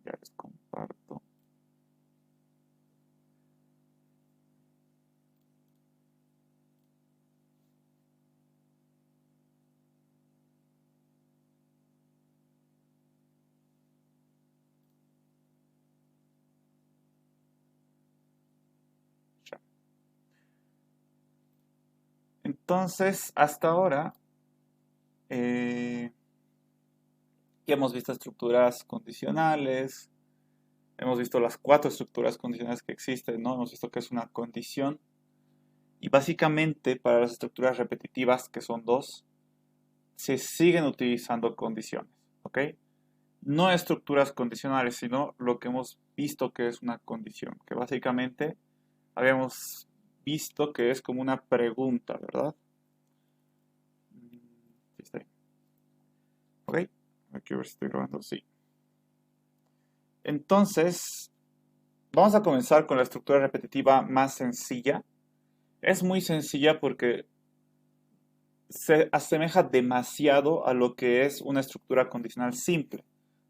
Ya les comparto. Ya. Entonces, hasta ahora eh, ya hemos visto estructuras condicionales, hemos visto las cuatro estructuras condicionales que existen, ¿no? Hemos visto que es una condición. Y básicamente para las estructuras repetitivas, que son dos, se siguen utilizando condiciones, ¿ok? No estructuras condicionales, sino lo que hemos visto que es una condición, que básicamente habíamos visto que es como una pregunta, ¿verdad? Sí, está ahí. ¿Ok? Aquí a ver si estoy grabando, sí. Entonces, vamos a comenzar con la estructura repetitiva más sencilla. Es muy sencilla porque se asemeja demasiado a lo que es una estructura condicional simple.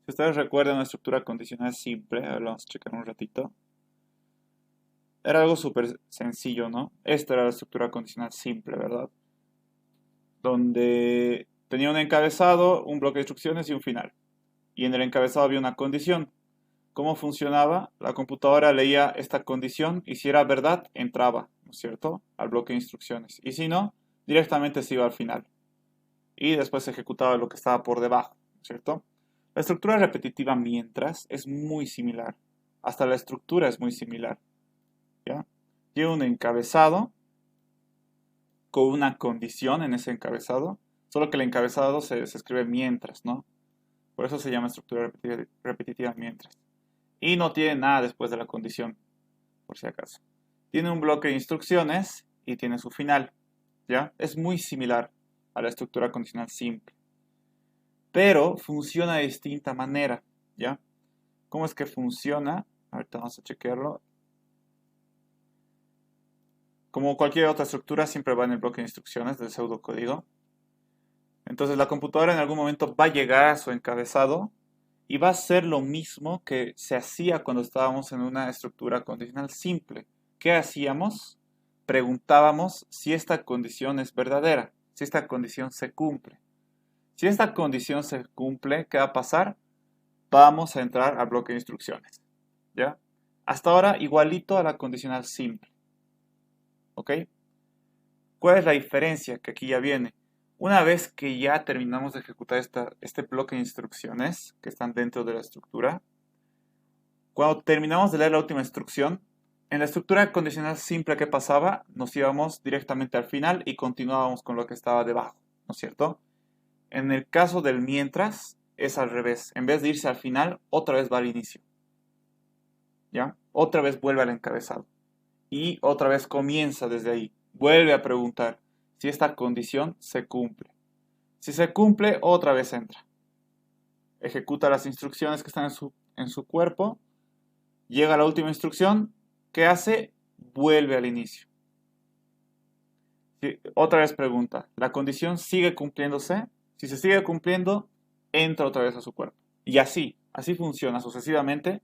Si ustedes recuerdan una estructura condicional simple, a ver, vamos a checar un ratito. Era algo súper sencillo, ¿no? Esta era la estructura condicional simple, ¿verdad? Donde tenía un encabezado, un bloque de instrucciones y un final. Y en el encabezado había una condición. ¿Cómo funcionaba? La computadora leía esta condición y si era verdad, entraba, ¿no es cierto?, al bloque de instrucciones. Y si no, directamente se iba al final. Y después se ejecutaba lo que estaba por debajo, ¿cierto? La estructura repetitiva mientras es muy similar. Hasta la estructura es muy similar, ¿ya? Tiene un encabezado con una condición en ese encabezado, solo que el encabezado se escribe mientras, ¿no? Por eso se llama estructura repetitiva mientras. Y no tiene nada después de la condición, por si acaso. Tiene un bloque de instrucciones y tiene su final, ¿ya? Es muy similar a la estructura condicional simple, pero funciona de distinta manera, ¿ya? ¿Cómo es que funciona? Ahorita vamos a chequearlo. Como cualquier otra estructura, siempre va en el bloque de instrucciones del pseudocódigo. Entonces la computadora en algún momento va a llegar a su encabezado y va a hacer lo mismo que se hacía cuando estábamos en una estructura condicional simple. ¿Qué hacíamos? Preguntábamos si esta condición es verdadera, si esta condición se cumple. Si esta condición se cumple, ¿qué va a pasar? Vamos a entrar al bloque de instrucciones, ¿ya? Hasta ahora igualito a la condicional simple, ¿ok? ¿Cuál es la diferencia? Que aquí ya viene. Una vez que ya terminamos de ejecutar este bloque de instrucciones que están dentro de la estructura, cuando terminamos de leer la última instrucción, en la estructura condicional simple que pasaba, nos íbamos directamente al final y continuábamos con lo que estaba debajo, ¿no es cierto? En el caso del mientras, es al revés. En vez de irse al final, otra vez va al inicio, ¿ya? Otra vez vuelve al encabezado. Y otra vez comienza desde ahí. Vuelve a preguntar si esta condición se cumple. Si se cumple, otra vez entra. Ejecuta las instrucciones que están en su cuerpo. Llega a la última instrucción. ¿Qué hace? Vuelve al inicio. Otra vez pregunta. ¿La condición sigue cumpliéndose? Si se sigue cumpliendo, entra otra vez a su cuerpo. Y así funciona sucesivamente.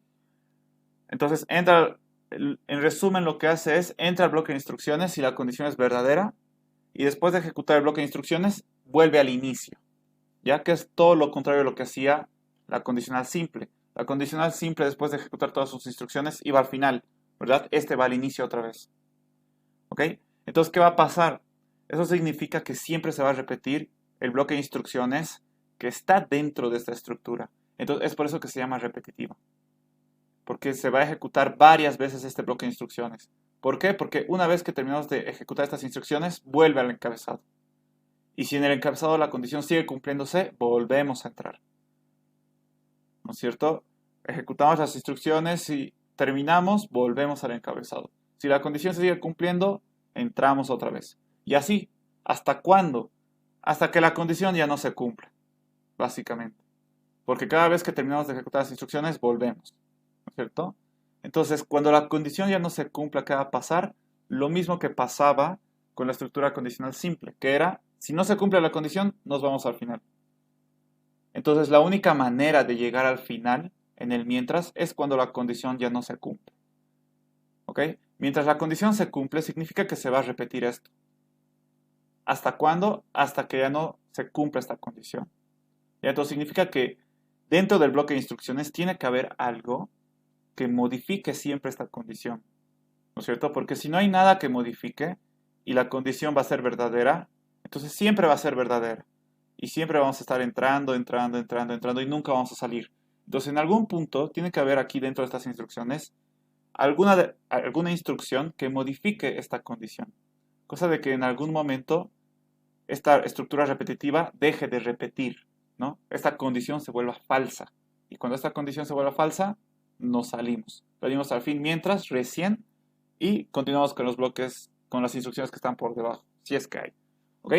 Entonces, en resumen, lo que hace es, entra al bloque de instrucciones si la condición es verdadera. Y después de ejecutar el bloque de instrucciones, vuelve al inicio. Ya que es todo lo contrario de lo que hacía la condicional simple. La condicional simple, después de ejecutar todas sus instrucciones, iba al final, ¿verdad? Este va al inicio otra vez. ¿Ok? Entonces, ¿qué va a pasar? Eso significa que siempre se va a repetir el bloque de instrucciones que está dentro de esta estructura. Entonces, es por eso que se llama repetitiva. Porque se va a ejecutar varias veces este bloque de instrucciones. ¿Por qué? Porque una vez que terminamos de ejecutar estas instrucciones, vuelve al encabezado. Y si en el encabezado la condición sigue cumpliéndose, volvemos a entrar. ¿No es cierto? Ejecutamos las instrucciones y terminamos, volvemos al encabezado. Si la condición se sigue cumpliendo, entramos otra vez. Y así, ¿hasta cuándo? Hasta que la condición ya no se cumpla, básicamente. Porque cada vez que terminamos de ejecutar las instrucciones, volvemos. ¿No es cierto? Entonces, cuando la condición ya no se cumpla, ¿qué va a pasar? Lo mismo que pasaba con la estructura condicional simple, que era, si no se cumple la condición, nos vamos al final. Entonces, la única manera de llegar al final en el mientras es cuando la condición ya no se cumple. ¿Ok? Mientras la condición se cumple, significa que se va a repetir esto. ¿Hasta cuándo? Hasta que ya no se cumpla esta condición. ¿Ya? Entonces significa que dentro del bloque de instrucciones tiene que haber algo que modifique siempre esta condición. ¿No es cierto? Porque si no hay nada que modifique y la condición va a ser verdadera, entonces siempre va a ser verdadera. Y siempre vamos a estar entrando y nunca vamos a salir. Entonces en algún punto tiene que haber aquí dentro de estas instrucciones alguna instrucción que modifique esta condición. Cosa de que en algún momento esta estructura repetitiva deje de repetir, ¿no? Esta condición se vuelva falsa. Y cuando esta condición se vuelva falsa, nos salimos. Salimos al fin mientras, recién, y continuamos con los bloques, con las instrucciones que están por debajo, si es que hay. ¿Ok?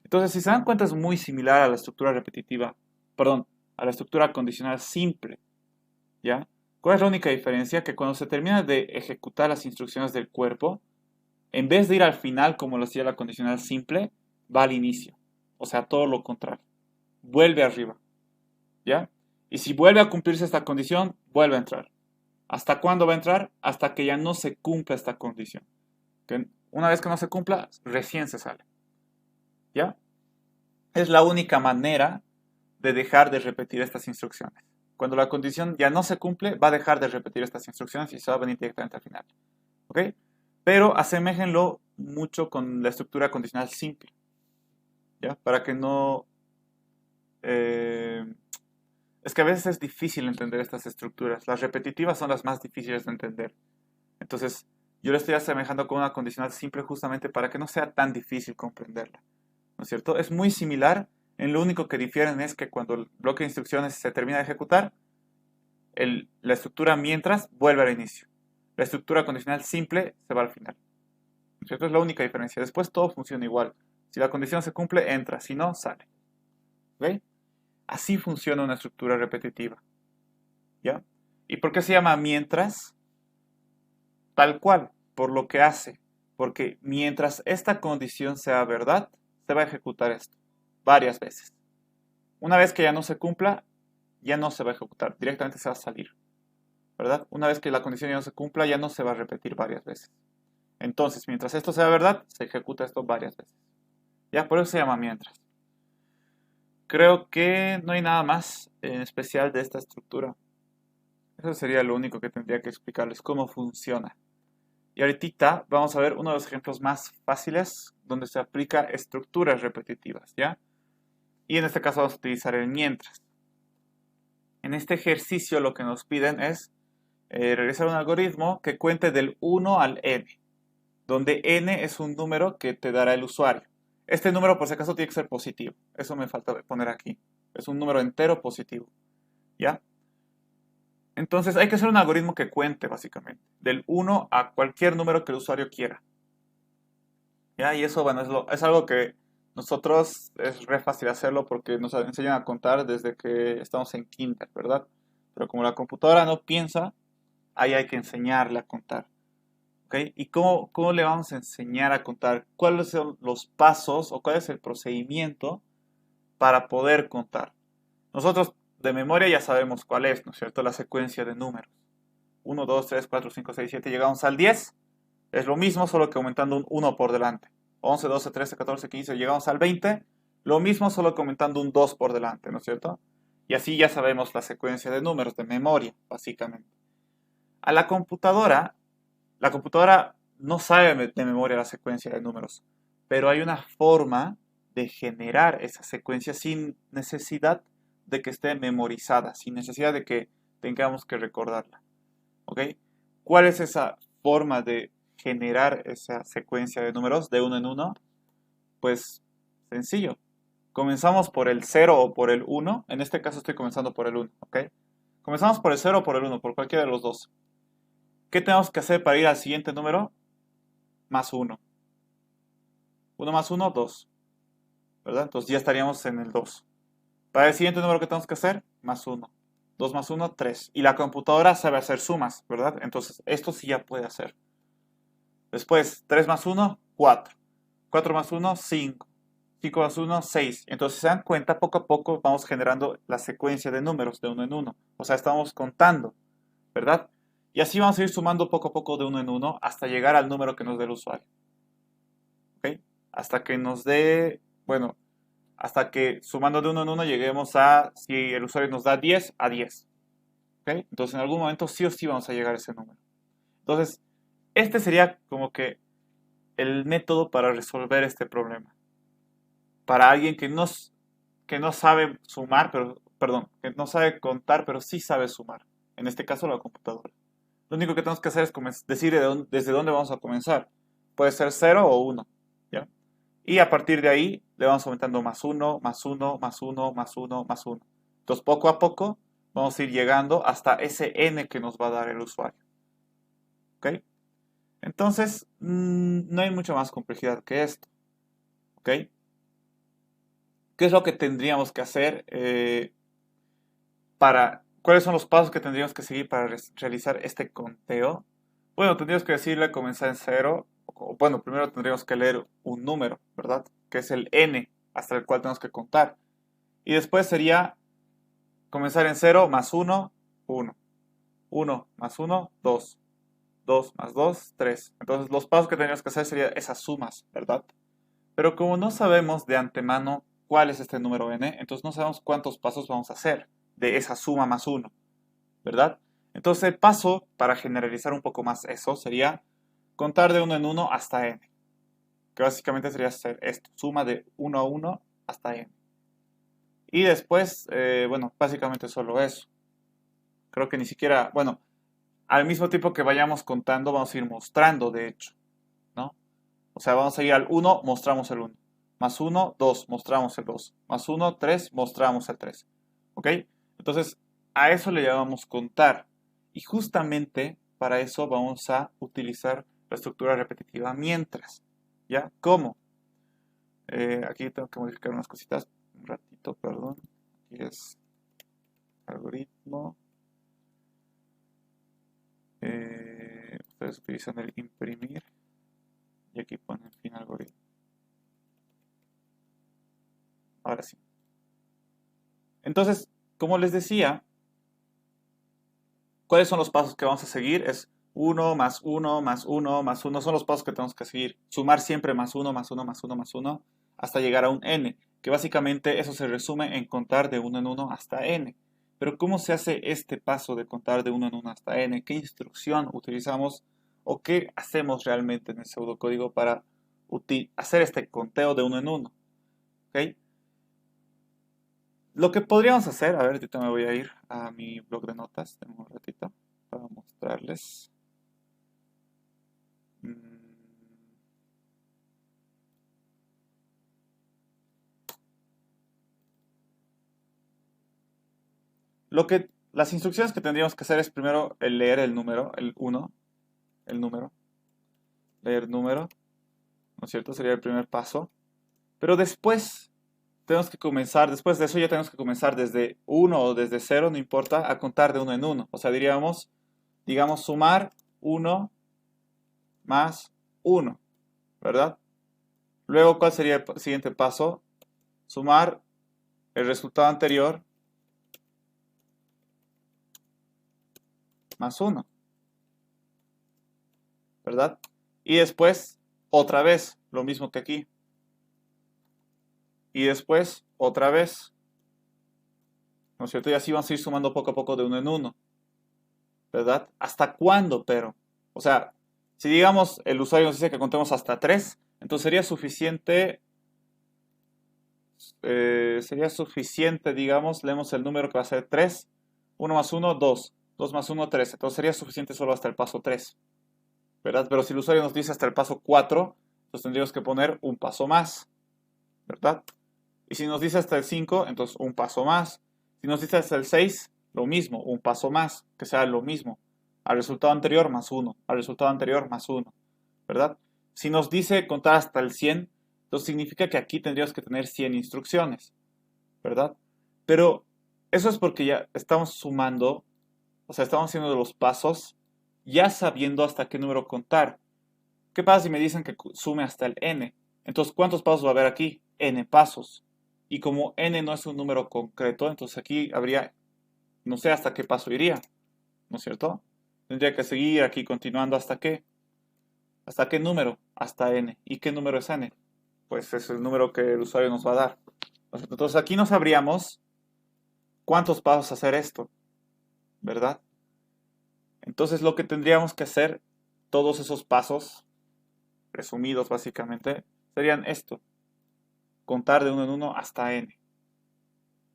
Entonces, si se dan cuenta, es muy similar a la estructura repetitiva, perdón, a la estructura condicional simple, ¿ya? ¿Cuál es la única diferencia? Que cuando se termina de ejecutar las instrucciones del cuerpo, en vez de ir al final como lo hacía la condicional simple, va al inicio. O sea, todo lo contrario. Vuelve arriba, ¿ya? Y si vuelve a cumplirse esta condición, vuelve a entrar. ¿Hasta cuándo va a entrar? Hasta que ya no se cumpla esta condición. Que una vez que no se cumpla, recién se sale. ¿Ya? Es la única manera de dejar de repetir estas instrucciones. Cuando la condición ya no se cumple, va a dejar de repetir estas instrucciones y se va a venir directamente al final. ¿Ok? Pero aseméjenlo mucho con la estructura condicional simple. ¿Ya? Para que no... es que a veces es difícil entender estas estructuras. Las repetitivas son las más difíciles de entender. Entonces, yo lo estoy asemejando con una condicional simple justamente para que no sea tan difícil comprenderla. ¿No es cierto? Es muy similar, en lo único que difieren es que cuando el bloque de instrucciones se termina de ejecutar, la estructura mientras vuelve al inicio. La estructura condicional simple se va al final. ¿No es cierto? Es la única diferencia. Después todo funciona igual. Si la condición se cumple, entra. Si no, sale. ¿Ok? Así funciona una estructura repetitiva. ¿Ya? ¿Y por qué se llama mientras? Tal cual, por lo que hace. Porque mientras esta condición sea verdad, se va a ejecutar esto varias veces. Una vez que ya no se cumpla, ya no se va a ejecutar, directamente se va a salir, ¿verdad? Una vez que la condición ya no se cumpla, ya no se va a repetir varias veces. Entonces, mientras esto sea verdad, se ejecuta esto varias veces. Ya, por eso se llama mientras. Creo que no hay nada más en especial de esta estructura. Eso sería lo único que tendría que explicarles, cómo funciona. Y ahorita vamos a ver uno de los ejemplos más fáciles donde se aplica estructuras repetitivas, ¿ya? Y en este caso vamos a utilizar el mientras. En este ejercicio lo que nos piden es realizar un algoritmo que cuente del 1 al n, donde n es un número que te dará el usuario. Este número por si acaso tiene que ser positivo, eso me falta poner aquí. Es un número entero positivo, ¿ya? Entonces hay que hacer un algoritmo que cuente básicamente, del 1 a cualquier número que el usuario quiera. ¿Ya? Y eso, bueno, es algo que nosotros es re fácil hacerlo porque nos enseñan a contar desde que estamos en kinder, ¿verdad? Pero como la computadora no piensa, ahí hay que enseñarle a contar. ¿Ok? ¿Y cómo le vamos a enseñar a contar? ¿Cuáles son los pasos o cuál es el procedimiento para poder contar? Nosotros de memoria ya sabemos cuál es, ¿no es cierto? La secuencia de números. 1, 2, 3, 4, 5, 6, 7, llegamos al 10. Es lo mismo, solo que aumentando un 1 por delante. 11, 12, 13, 14, 15, llegamos al 20. Lo mismo, solo que aumentando un 2 por delante, ¿no es cierto? Y así ya sabemos la secuencia de números de memoria, básicamente. A la computadora no sabe de memoria la secuencia de números, pero hay una forma de generar esa secuencia sin necesidad de que esté memorizada, sin necesidad de que tengamos que recordarla. ¿Ok? ¿Cuál es esa forma de generar esa secuencia de números de uno en uno? Pues sencillo. Comenzamos por el 0 o por el 1. En este caso estoy comenzando por el 1, ¿ok? Comenzamos por el 0 o por el 1, por cualquiera de los dos. ¿Qué tenemos que hacer para ir al siguiente número? Más 1. 1 más 1, 2. ¿Verdad? Entonces ya estaríamos en el 2. Para el siguiente número que tenemos que hacer, más 1. 2 más 1, 3. Y la computadora sabe hacer sumas, ¿verdad? Entonces esto sí ya puede hacer. Después, 3 más 1, 4. 4 más 1, 5. 5 más 1, 6. Entonces, si se dan cuenta, poco a poco vamos generando la secuencia de números de uno en uno. O sea, estamos contando, ¿verdad? Y así vamos a ir sumando poco a poco de uno en uno hasta llegar al número que nos dé el usuario. ¿Ok? Hasta que nos dé, bueno, hasta que sumando de uno en uno lleguemos a, si el usuario nos da 10, a 10. ¿Ok? Entonces, en algún momento sí o sí vamos a llegar a ese número. Entonces, este sería como que el método para resolver este problema. Para alguien que no sabe sumar, pero, perdón, que no sabe contar, pero sí sabe sumar. En este caso, la computadora. Lo único que tenemos que hacer es decir desde dónde vamos a comenzar. Puede ser 0 o 1. ¿Ya? Y a partir de ahí le vamos aumentando más 1, más 1, más 1, más 1, más 1. Entonces, poco a poco vamos a ir llegando hasta ese n que nos va a dar el usuario. ¿Ok? Entonces, no hay mucha más complejidad que esto. ¿Ok? ¿Qué es lo que tendríamos que hacer cuáles son los pasos que tendríamos que seguir para realizar este conteo? Bueno, tendríamos que decirle comenzar en 0. Bueno, primero tendríamos que leer un número, ¿verdad? Que es el n hasta el cual tenemos que contar. Y después sería comenzar en 0 más 1, 1. 1 más 1, 2. 2 más 2, 3. Entonces los pasos que tendríamos que hacer serían esas sumas, ¿verdad? Pero como no sabemos de antemano cuál es este número n, entonces no sabemos cuántos pasos vamos a hacer de esa suma más 1, ¿verdad? Entonces el paso para generalizar un poco más eso sería contar de uno en uno hasta n, que básicamente sería hacer esto, suma de 1 a 1 hasta n. Y después, bueno, básicamente solo eso. Creo que ni siquiera, bueno, al mismo tiempo que vayamos contando, vamos a ir mostrando, de hecho, ¿no? O sea, vamos a ir al 1, mostramos el 1. Más 1, 2, mostramos el 2. Más 1, 3, mostramos el 3. ¿Ok? Entonces, a eso le llamamos contar. Y justamente para eso vamos a utilizar la estructura repetitiva mientras. ¿Ya? ¿Cómo? Aquí tengo que modificar unas cositas. Un ratito, perdón. Aquí es algoritmo. Ustedes utilizan el imprimir. Y aquí ponen fin algoritmo. Ahora sí. Entonces, como les decía, ¿cuáles son los pasos que vamos a seguir? Es 1 más 1 más 1 más 1. Son los pasos que tenemos que seguir. Sumar siempre más 1 más 1 más 1 más 1 hasta llegar a un n. Que básicamente eso se resume en contar de 1 en 1 hasta n. Pero ¿cómo se hace este paso de contar de 1 en 1 hasta n? ¿Qué instrucción utilizamos o qué hacemos realmente en el pseudocódigo para hacer este conteo de 1 en 1? ¿Ok? Lo que podríamos hacer, a ver, ahorita me voy a ir a mi blog de notas, tengo un ratito para mostrarles. Las instrucciones que tendríamos que hacer es primero el leer el número, el 1, el número, leer número, ¿no es cierto? Sería el primer paso. Pero después tenemos que comenzar, después de eso ya tenemos que comenzar desde 1 o desde 0, no importa, a contar de 1 en 1. O sea, digamos, sumar 1 más 1, ¿verdad? Luego, ¿cuál sería el siguiente paso? Sumar el resultado anterior más 1, ¿verdad? Y después, otra vez, lo mismo que aquí. Y después, otra vez, ¿no es cierto? Y así vamos a ir sumando poco a poco de 1 en 1, ¿verdad? ¿Hasta cuándo, pero? O sea, si digamos el usuario nos dice que contemos hasta 3, entonces sería suficiente, digamos, leemos el número que va a ser 3, 1 más 1, 2, 2 más 1, 3. Entonces sería suficiente solo hasta el paso 3, ¿verdad? Pero si el usuario nos dice hasta el paso 4, entonces tendríamos que poner un paso más, ¿verdad? Y si nos dice hasta el 5, entonces un paso más. Si nos dice hasta el 6, lo mismo, un paso más, que sea lo mismo. Al resultado anterior más 1, al resultado anterior más 1, ¿verdad? Si nos dice contar hasta el 100, entonces significa que aquí tendríamos que tener 100 instrucciones, ¿verdad? Pero eso es porque ya estamos sumando, o sea, estamos haciendo los pasos ya sabiendo hasta qué número contar. ¿Qué pasa si me dicen que sume hasta el n? Entonces, ¿cuántos pasos va a haber aquí? n pasos. Y como n no es un número concreto, entonces aquí habría, no sé hasta qué paso iría, ¿no es cierto? Tendría que seguir aquí continuando hasta qué. ¿Hasta qué número? Hasta n. ¿Y qué número es n? Pues es el número que el usuario nos va a dar. Entonces aquí no sabríamos cuántos pasos hacer esto, ¿verdad? Entonces lo que tendríamos que hacer, todos esos pasos, resumidos básicamente, serían esto. Contar de uno en uno hasta n.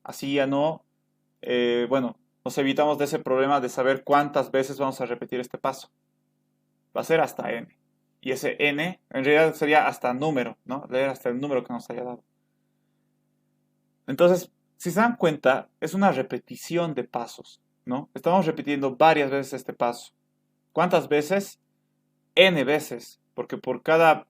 Así ya no, bueno, nos evitamos de ese problema de saber cuántas veces vamos a repetir este paso. Va a ser hasta n. Y ese n en realidad sería hasta número, ¿no? Leer hasta el número que nos haya dado. Entonces, si se dan cuenta, es una repetición de pasos, ¿no? Estamos repitiendo varias veces este paso. ¿Cuántas veces? N veces, porque por cada,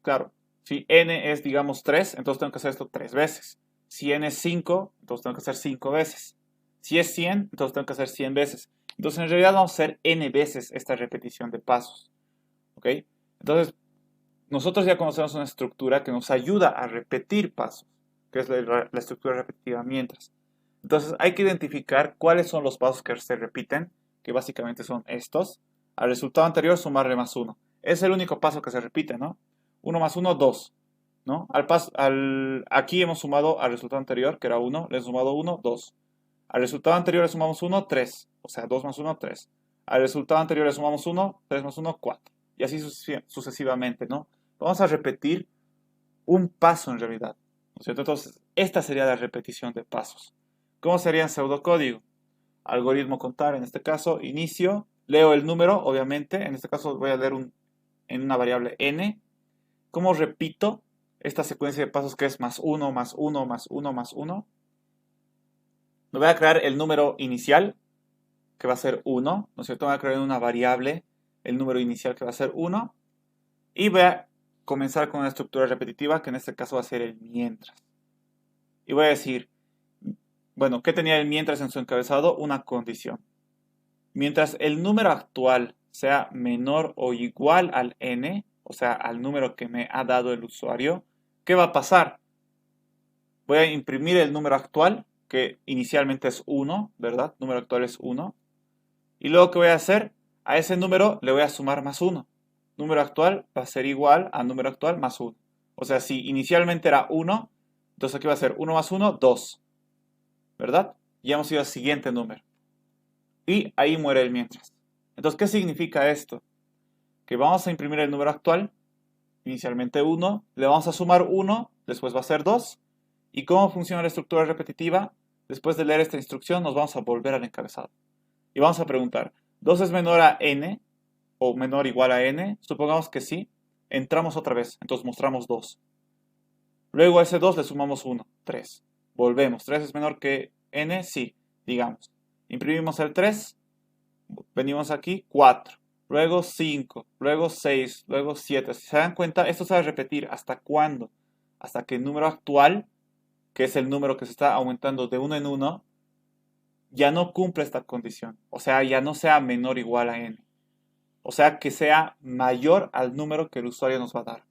claro, si n es, digamos, 3, entonces tengo que hacer esto 3 veces. Si n es 5, entonces tengo que hacer 5 veces. Si es 100, entonces tengo que hacer 100 veces. Entonces, en realidad vamos a hacer n veces esta repetición de pasos, ¿ok? Entonces, nosotros ya conocemos una estructura que nos ayuda a repetir pasos, que es la estructura repetitiva mientras. Entonces hay que identificar cuáles son los pasos que se repiten, que básicamente son estos. Al resultado anterior sumarle más 1. Es el único paso que se repite, ¿no? 1 más 1, 2. ¿No? Aquí hemos sumado al resultado anterior, que era 1, le hemos sumado 1, 2. Al resultado anterior le sumamos 1, 3. O sea, 2 más 1, 3. Al resultado anterior le sumamos 1, 3 más 1, 4. Y así sucesivamente, ¿no? Vamos a repetir un paso en realidad, ¿no es cierto? Entonces, esta sería la repetición de pasos. ¿Cómo sería en pseudocódigo? Algoritmo contar, en este caso, inicio, leo el número, obviamente, en este caso voy a leer en una variable n. ¿Cómo repito esta secuencia de pasos que es más 1, más 1, más 1, más 1? Me voy a crear el número inicial, que va a ser 1, ¿no es cierto? Voy a crear en una variable el número inicial que va a ser 1, y voy a comenzar con una estructura repetitiva, que en este caso va a ser el mientras. Y voy a decir, bueno, ¿qué tenía el mientras en su encabezado? Una condición. Mientras el número actual sea menor o igual al n, o sea, al número que me ha dado el usuario, ¿qué va a pasar? Voy a imprimir el número actual, que inicialmente es 1, ¿verdad? Número actual es 1. Y luego, ¿qué voy a hacer? A ese número le voy a sumar más 1. Número actual va a ser igual a número actual más 1. O sea, si inicialmente era 1, entonces aquí va a ser 1 más 1, 2. ¿Verdad? Ya hemos ido al siguiente número. Y ahí muere el mientras. Entonces, ¿qué significa esto? Que vamos a imprimir el número actual, inicialmente 1, le vamos a sumar 1, después va a ser 2. ¿Y cómo funciona la estructura repetitiva? Después de leer esta instrucción nos vamos a volver al encabezado. Y vamos a preguntar, ¿2 es menor a n o menor o igual a n? Supongamos que sí. Entramos otra vez, entonces mostramos 2. Luego a ese 2 le sumamos 1, 3. Volvemos, 3 es menor que n, sí, digamos. Imprimimos el 3, venimos aquí, 4. Luego 5, luego 6, luego 7. Si se dan cuenta, esto se va a repetir. ¿Hasta cuándo? Hasta que el número actual, que es el número que se está aumentando de uno en uno, ya no cumple esta condición. O sea, ya no sea menor o igual a n. O sea, que sea mayor al número que el usuario nos va a dar.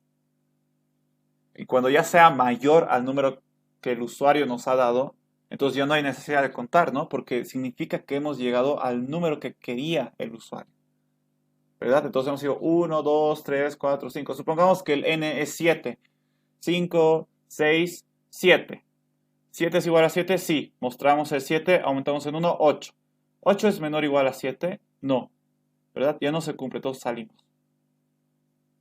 Y cuando ya sea mayor al número que el usuario nos ha dado, entonces ya no hay necesidad de contar, ¿no? Porque significa que hemos llegado al número que quería el usuario. ¿Verdad? Entonces hemos ido 1, 2, 3, 4, 5. Supongamos que el n es 7. 5, 6, 7. 7 es igual a 7, sí. Mostramos el 7, aumentamos en 1, 8. ¿8 es menor o igual a 7? No. ¿Verdad? Ya no se cumple, todos salimos.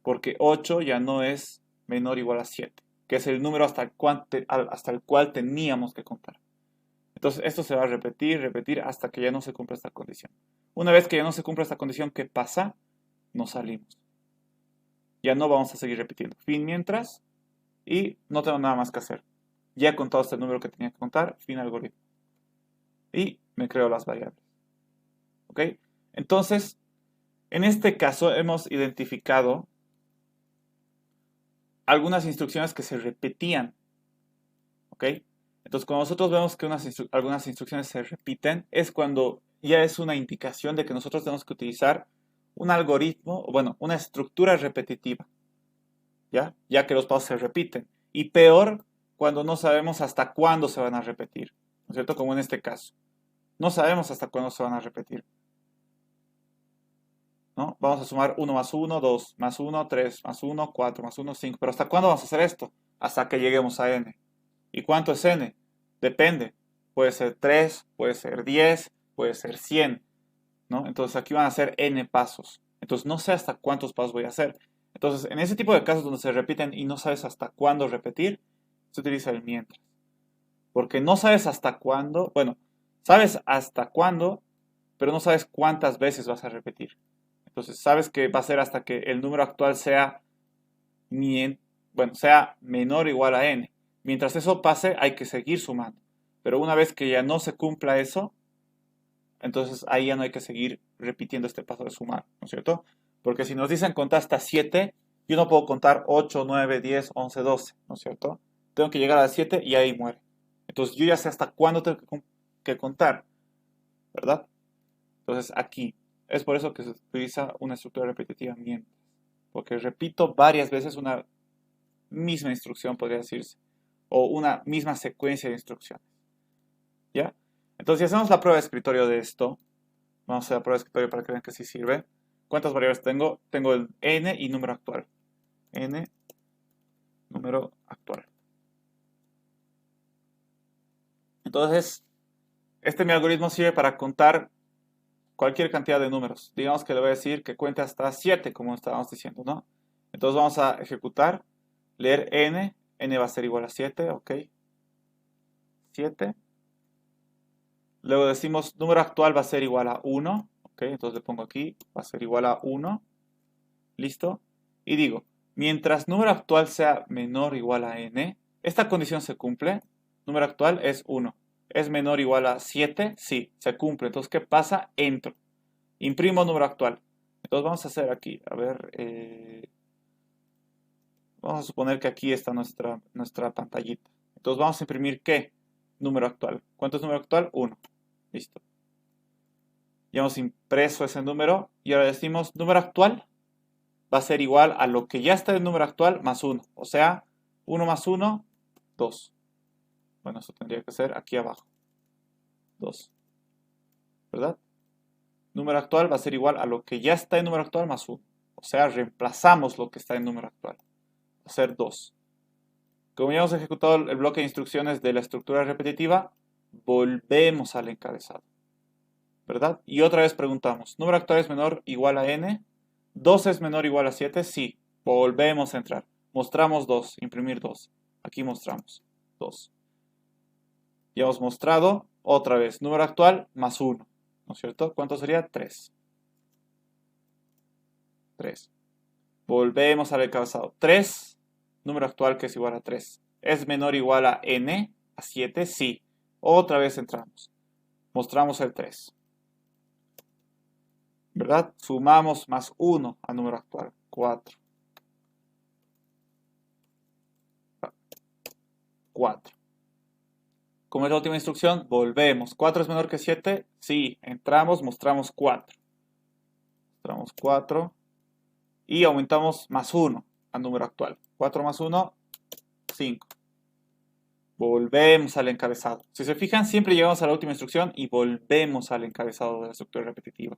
Porque 8 ya no es menor o igual a 7, que es el número hasta el cual teníamos que contar. Entonces esto se va a repetir hasta que ya no se cumpla esta condición. Una vez que ya no se cumpla esta condición, ¿qué pasa? Nos salimos. Ya no vamos a seguir repitiendo. Fin mientras, y no tengo nada más que hacer. Ya he contado este número que tenía que contar, fin algoritmo. Y me creo las variables. ¿Ok? Entonces, en este caso hemos identificado algunas instrucciones que se repetían. ¿Ok? Entonces, cuando nosotros vemos que algunas instrucciones se repiten, es cuando ya es una indicación de que nosotros tenemos que utilizar un algoritmo, o bueno, una estructura repetitiva. ya que los pasos se repiten. Y peor cuando no sabemos hasta cuándo se van a repetir, ¿no es cierto? Como en este caso. No sabemos hasta cuándo se van a repetir, ¿no? Vamos a sumar 1 más 1, 2 más 1, 3 más 1, 4 más 1, 5. Pero ¿hasta cuándo vamos a hacer esto? Hasta que lleguemos a n. ¿Y cuánto es n? Depende. Puede ser 3, puede ser 10, puede ser 100, ¿no? Entonces aquí van a ser n pasos. Entonces no sé hasta cuántos pasos voy a hacer. Entonces en ese tipo de casos donde se repiten y no sabes hasta cuándo repetir, se utiliza el mientras. Porque no sabes hasta cuándo, bueno, sabes hasta cuándo, pero no sabes cuántas veces vas a repetir. Entonces sabes que va a ser hasta que el número actual sea, sea menor o igual a n. Mientras eso pase hay que seguir sumando. Pero una vez que ya no se cumpla eso, entonces ahí ya no hay que seguir repitiendo este paso de sumar, ¿no es cierto? Porque si nos dicen contar hasta 7, yo no puedo contar 8, 9, 10, 11, 12, ¿no es cierto? Tengo que llegar a 7 y ahí muere. Entonces yo ya sé hasta cuándo tengo que contar, ¿verdad? Entonces aquí, es por eso que se utiliza una estructura repetitiva mientras. Porque repito varias veces una misma instrucción, podría decirse. O una misma secuencia de instrucciones. ¿Ya? Entonces, si hacemos la prueba de escritorio de esto, vamos a hacer la prueba de escritorio para que vean que sí sirve. ¿Cuántas variables tengo? Tengo el n y número actual. N, número actual. Entonces, mi algoritmo sirve para contar cualquier cantidad de números. Digamos que le voy a decir que cuente hasta 7, como estábamos diciendo, ¿no? Entonces vamos a ejecutar, leer n, n va a ser igual a 7, ok. 7. Luego decimos número actual va a ser igual a 1, ok. Entonces le pongo aquí, va a ser igual a 1, listo. Y digo, mientras número actual sea menor o igual a n, esta condición se cumple, número actual es 1. ¿Es menor o igual a 7? Sí, se cumple. Entonces, ¿qué pasa? Entro. Imprimo número actual. Entonces vamos a hacer aquí, a ver, vamos a suponer que aquí está nuestra pantallita. Entonces vamos a imprimir ¿qué? Número actual. ¿Cuánto es número actual? 1. Listo. Ya hemos impreso ese número y ahora decimos número actual va a ser igual a lo que ya está en el número actual más 1. O sea, 1 más 1, 2. Bueno, eso tendría que ser aquí abajo. 2. ¿Verdad? Número actual va a ser igual a lo que ya está en número actual más 1. O sea, reemplazamos lo que está en número actual. Va a ser 2. Como ya hemos ejecutado el bloque de instrucciones de la estructura repetitiva, volvemos al encabezado. ¿Verdad? Y otra vez preguntamos, ¿número actual es menor o igual a n? ¿2 es menor o igual a 7? Sí. Volvemos a entrar. Mostramos 2, imprimir 2. Aquí mostramos 2. Ya hemos mostrado otra vez, número actual más 1. ¿No es cierto? ¿Cuánto sería? 3. 3. Volvemos al encabezado. 3, número actual que es igual a 3. ¿Es menor o igual a n? ¿A 7? Sí. Otra vez entramos. Mostramos el 3. ¿Verdad? Sumamos más 1 al número actual. 4. 4. Como es la última instrucción, volvemos. ¿4 es menor que 7? Sí. Entramos, mostramos 4. Mostramos 4. Y aumentamos más 1 al número actual. 4 más 1, 5. Volvemos al encabezado. Si se fijan, siempre llegamos a la última instrucción y volvemos al encabezado de la estructura repetitiva,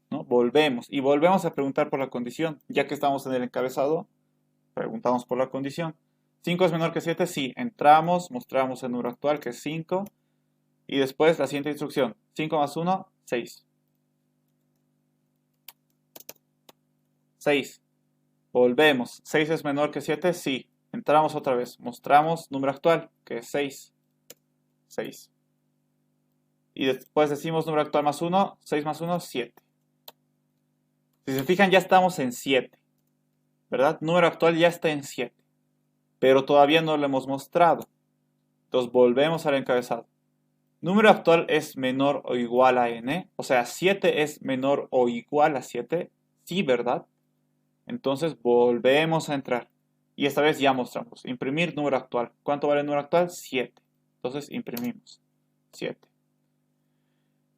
¿no? Volvemos. Y volvemos a preguntar por la condición. Ya que estamos en el encabezado, preguntamos por la condición. ¿5 es menor que 7? Sí. Entramos, mostramos el número actual, que es 5. Y después la siguiente instrucción. 5 más 1, 6. 6. Volvemos. ¿6 es menor que 7? Sí. Entramos otra vez. Mostramos número actual, que es 6. 6. Y después decimos número actual más 1. 6 más 1, 7. Si se fijan, ya estamos en 7. ¿Verdad? Número actual ya está en 7. Pero todavía no lo hemos mostrado. Entonces volvemos al encabezado. Número actual es menor o igual a n. O sea, 7 es menor o igual a 7. Sí, ¿verdad? Entonces volvemos a entrar. Y esta vez ya mostramos. Imprimir número actual. ¿Cuánto vale el número actual? 7. Entonces imprimimos. 7.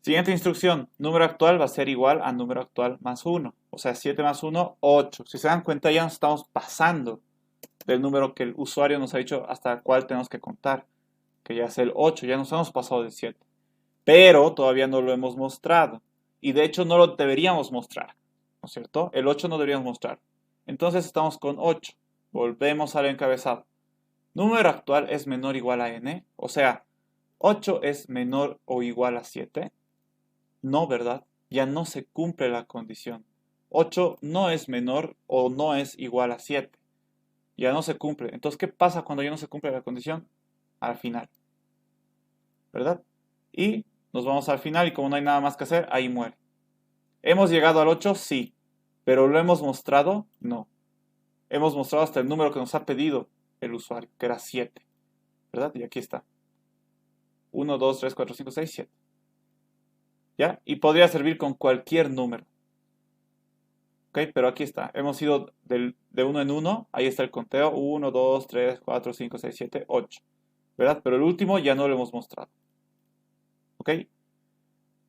Siguiente instrucción. Número actual va a ser igual a número actual más 1. O sea, 7 más 1, 8. Si se dan cuenta ya nos estamos pasando. del número que el usuario nos ha dicho hasta cuál tenemos que contar, que ya es el 8, ya nos hemos pasado del 7. Pero todavía no lo hemos mostrado. Y de hecho no lo deberíamos mostrar, ¿no es cierto? El 8 no deberíamos mostrar. Entonces estamos con 8. Volvemos al encabezado. Número actual es menor o igual a n. O sea, 8 es menor o igual a 7. No, ¿verdad? Ya no se cumple la condición. 8 no es menor o no es igual a 7. Ya no se cumple. Entonces, ¿qué pasa cuando ya no se cumple la condición? Al final. ¿Verdad? Y nos vamos al final y como no hay nada más que hacer, ahí muere. ¿Hemos llegado al 8? Sí. ¿Pero lo hemos mostrado? No. Hemos mostrado hasta el número que nos ha pedido el usuario, que era 7. ¿Verdad? Y aquí está. 1, 2, 3, 4, 5, 6, 7. ¿Ya? Y podría servir con cualquier número. ¿Ok? Pero aquí está. Hemos ido de 1 en 1. Ahí está el conteo. 1, 2, 3, 4, 5, 6, 7, 8. ¿Verdad? Pero el último ya no lo hemos mostrado. ¿Ok?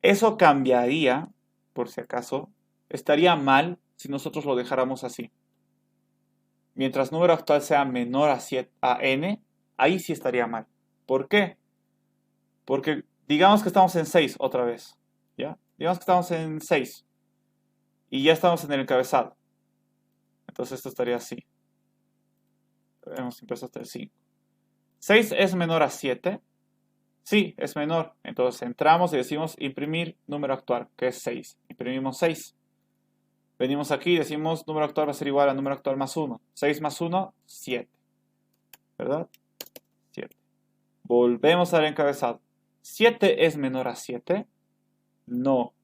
Eso cambiaría, por si acaso, estaría mal si nosotros lo dejáramos así. Mientras número actual sea menor a n, ahí sí estaría mal. ¿Por qué? Porque digamos que estamos en 6 otra vez. ¿Ya? Digamos que estamos en 6. Y ya estamos en el encabezado. Entonces esto estaría así. Hemos empezado hasta el 5. 6 es menor a 7. Sí, es menor. Entonces entramos y decimos imprimir número actual, que es 6. Imprimimos 6. Venimos aquí y decimos número actual va a ser igual a número actual más 1. 6 más 1, 7. ¿Verdad? 7. Volvemos al encabezado. ¿7 es menor a 7? No.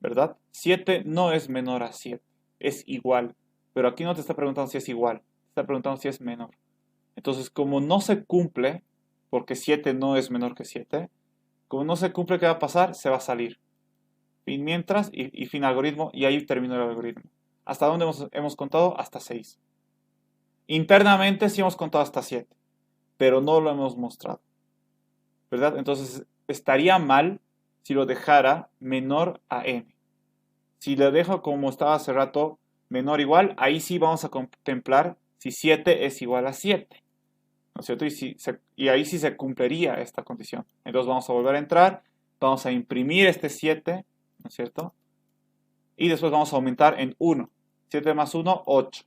¿Verdad? 7 no es menor a 7. Es igual. Pero aquí no te está preguntando si es igual. Te está preguntando si es menor. Entonces, como no se cumple, porque 7 no es menor que 7, como no se cumple, ¿qué va a pasar? Se va a salir. Fin mientras y fin algoritmo, y ahí termina el algoritmo. ¿Hasta dónde hemos contado? Hasta 6. Internamente sí hemos contado hasta 7, pero no lo hemos mostrado. ¿Verdad? Entonces, estaría mal si lo dejara menor a n. Si lo dejo como estaba hace rato, menor o igual, ahí sí vamos a contemplar si 7 es igual a 7. ¿No es cierto? Y ahí sí se cumpliría esta condición. Entonces vamos a volver a entrar, vamos a imprimir este 7, ¿no es cierto? Y después vamos a aumentar en 1. 7 más 1, 8.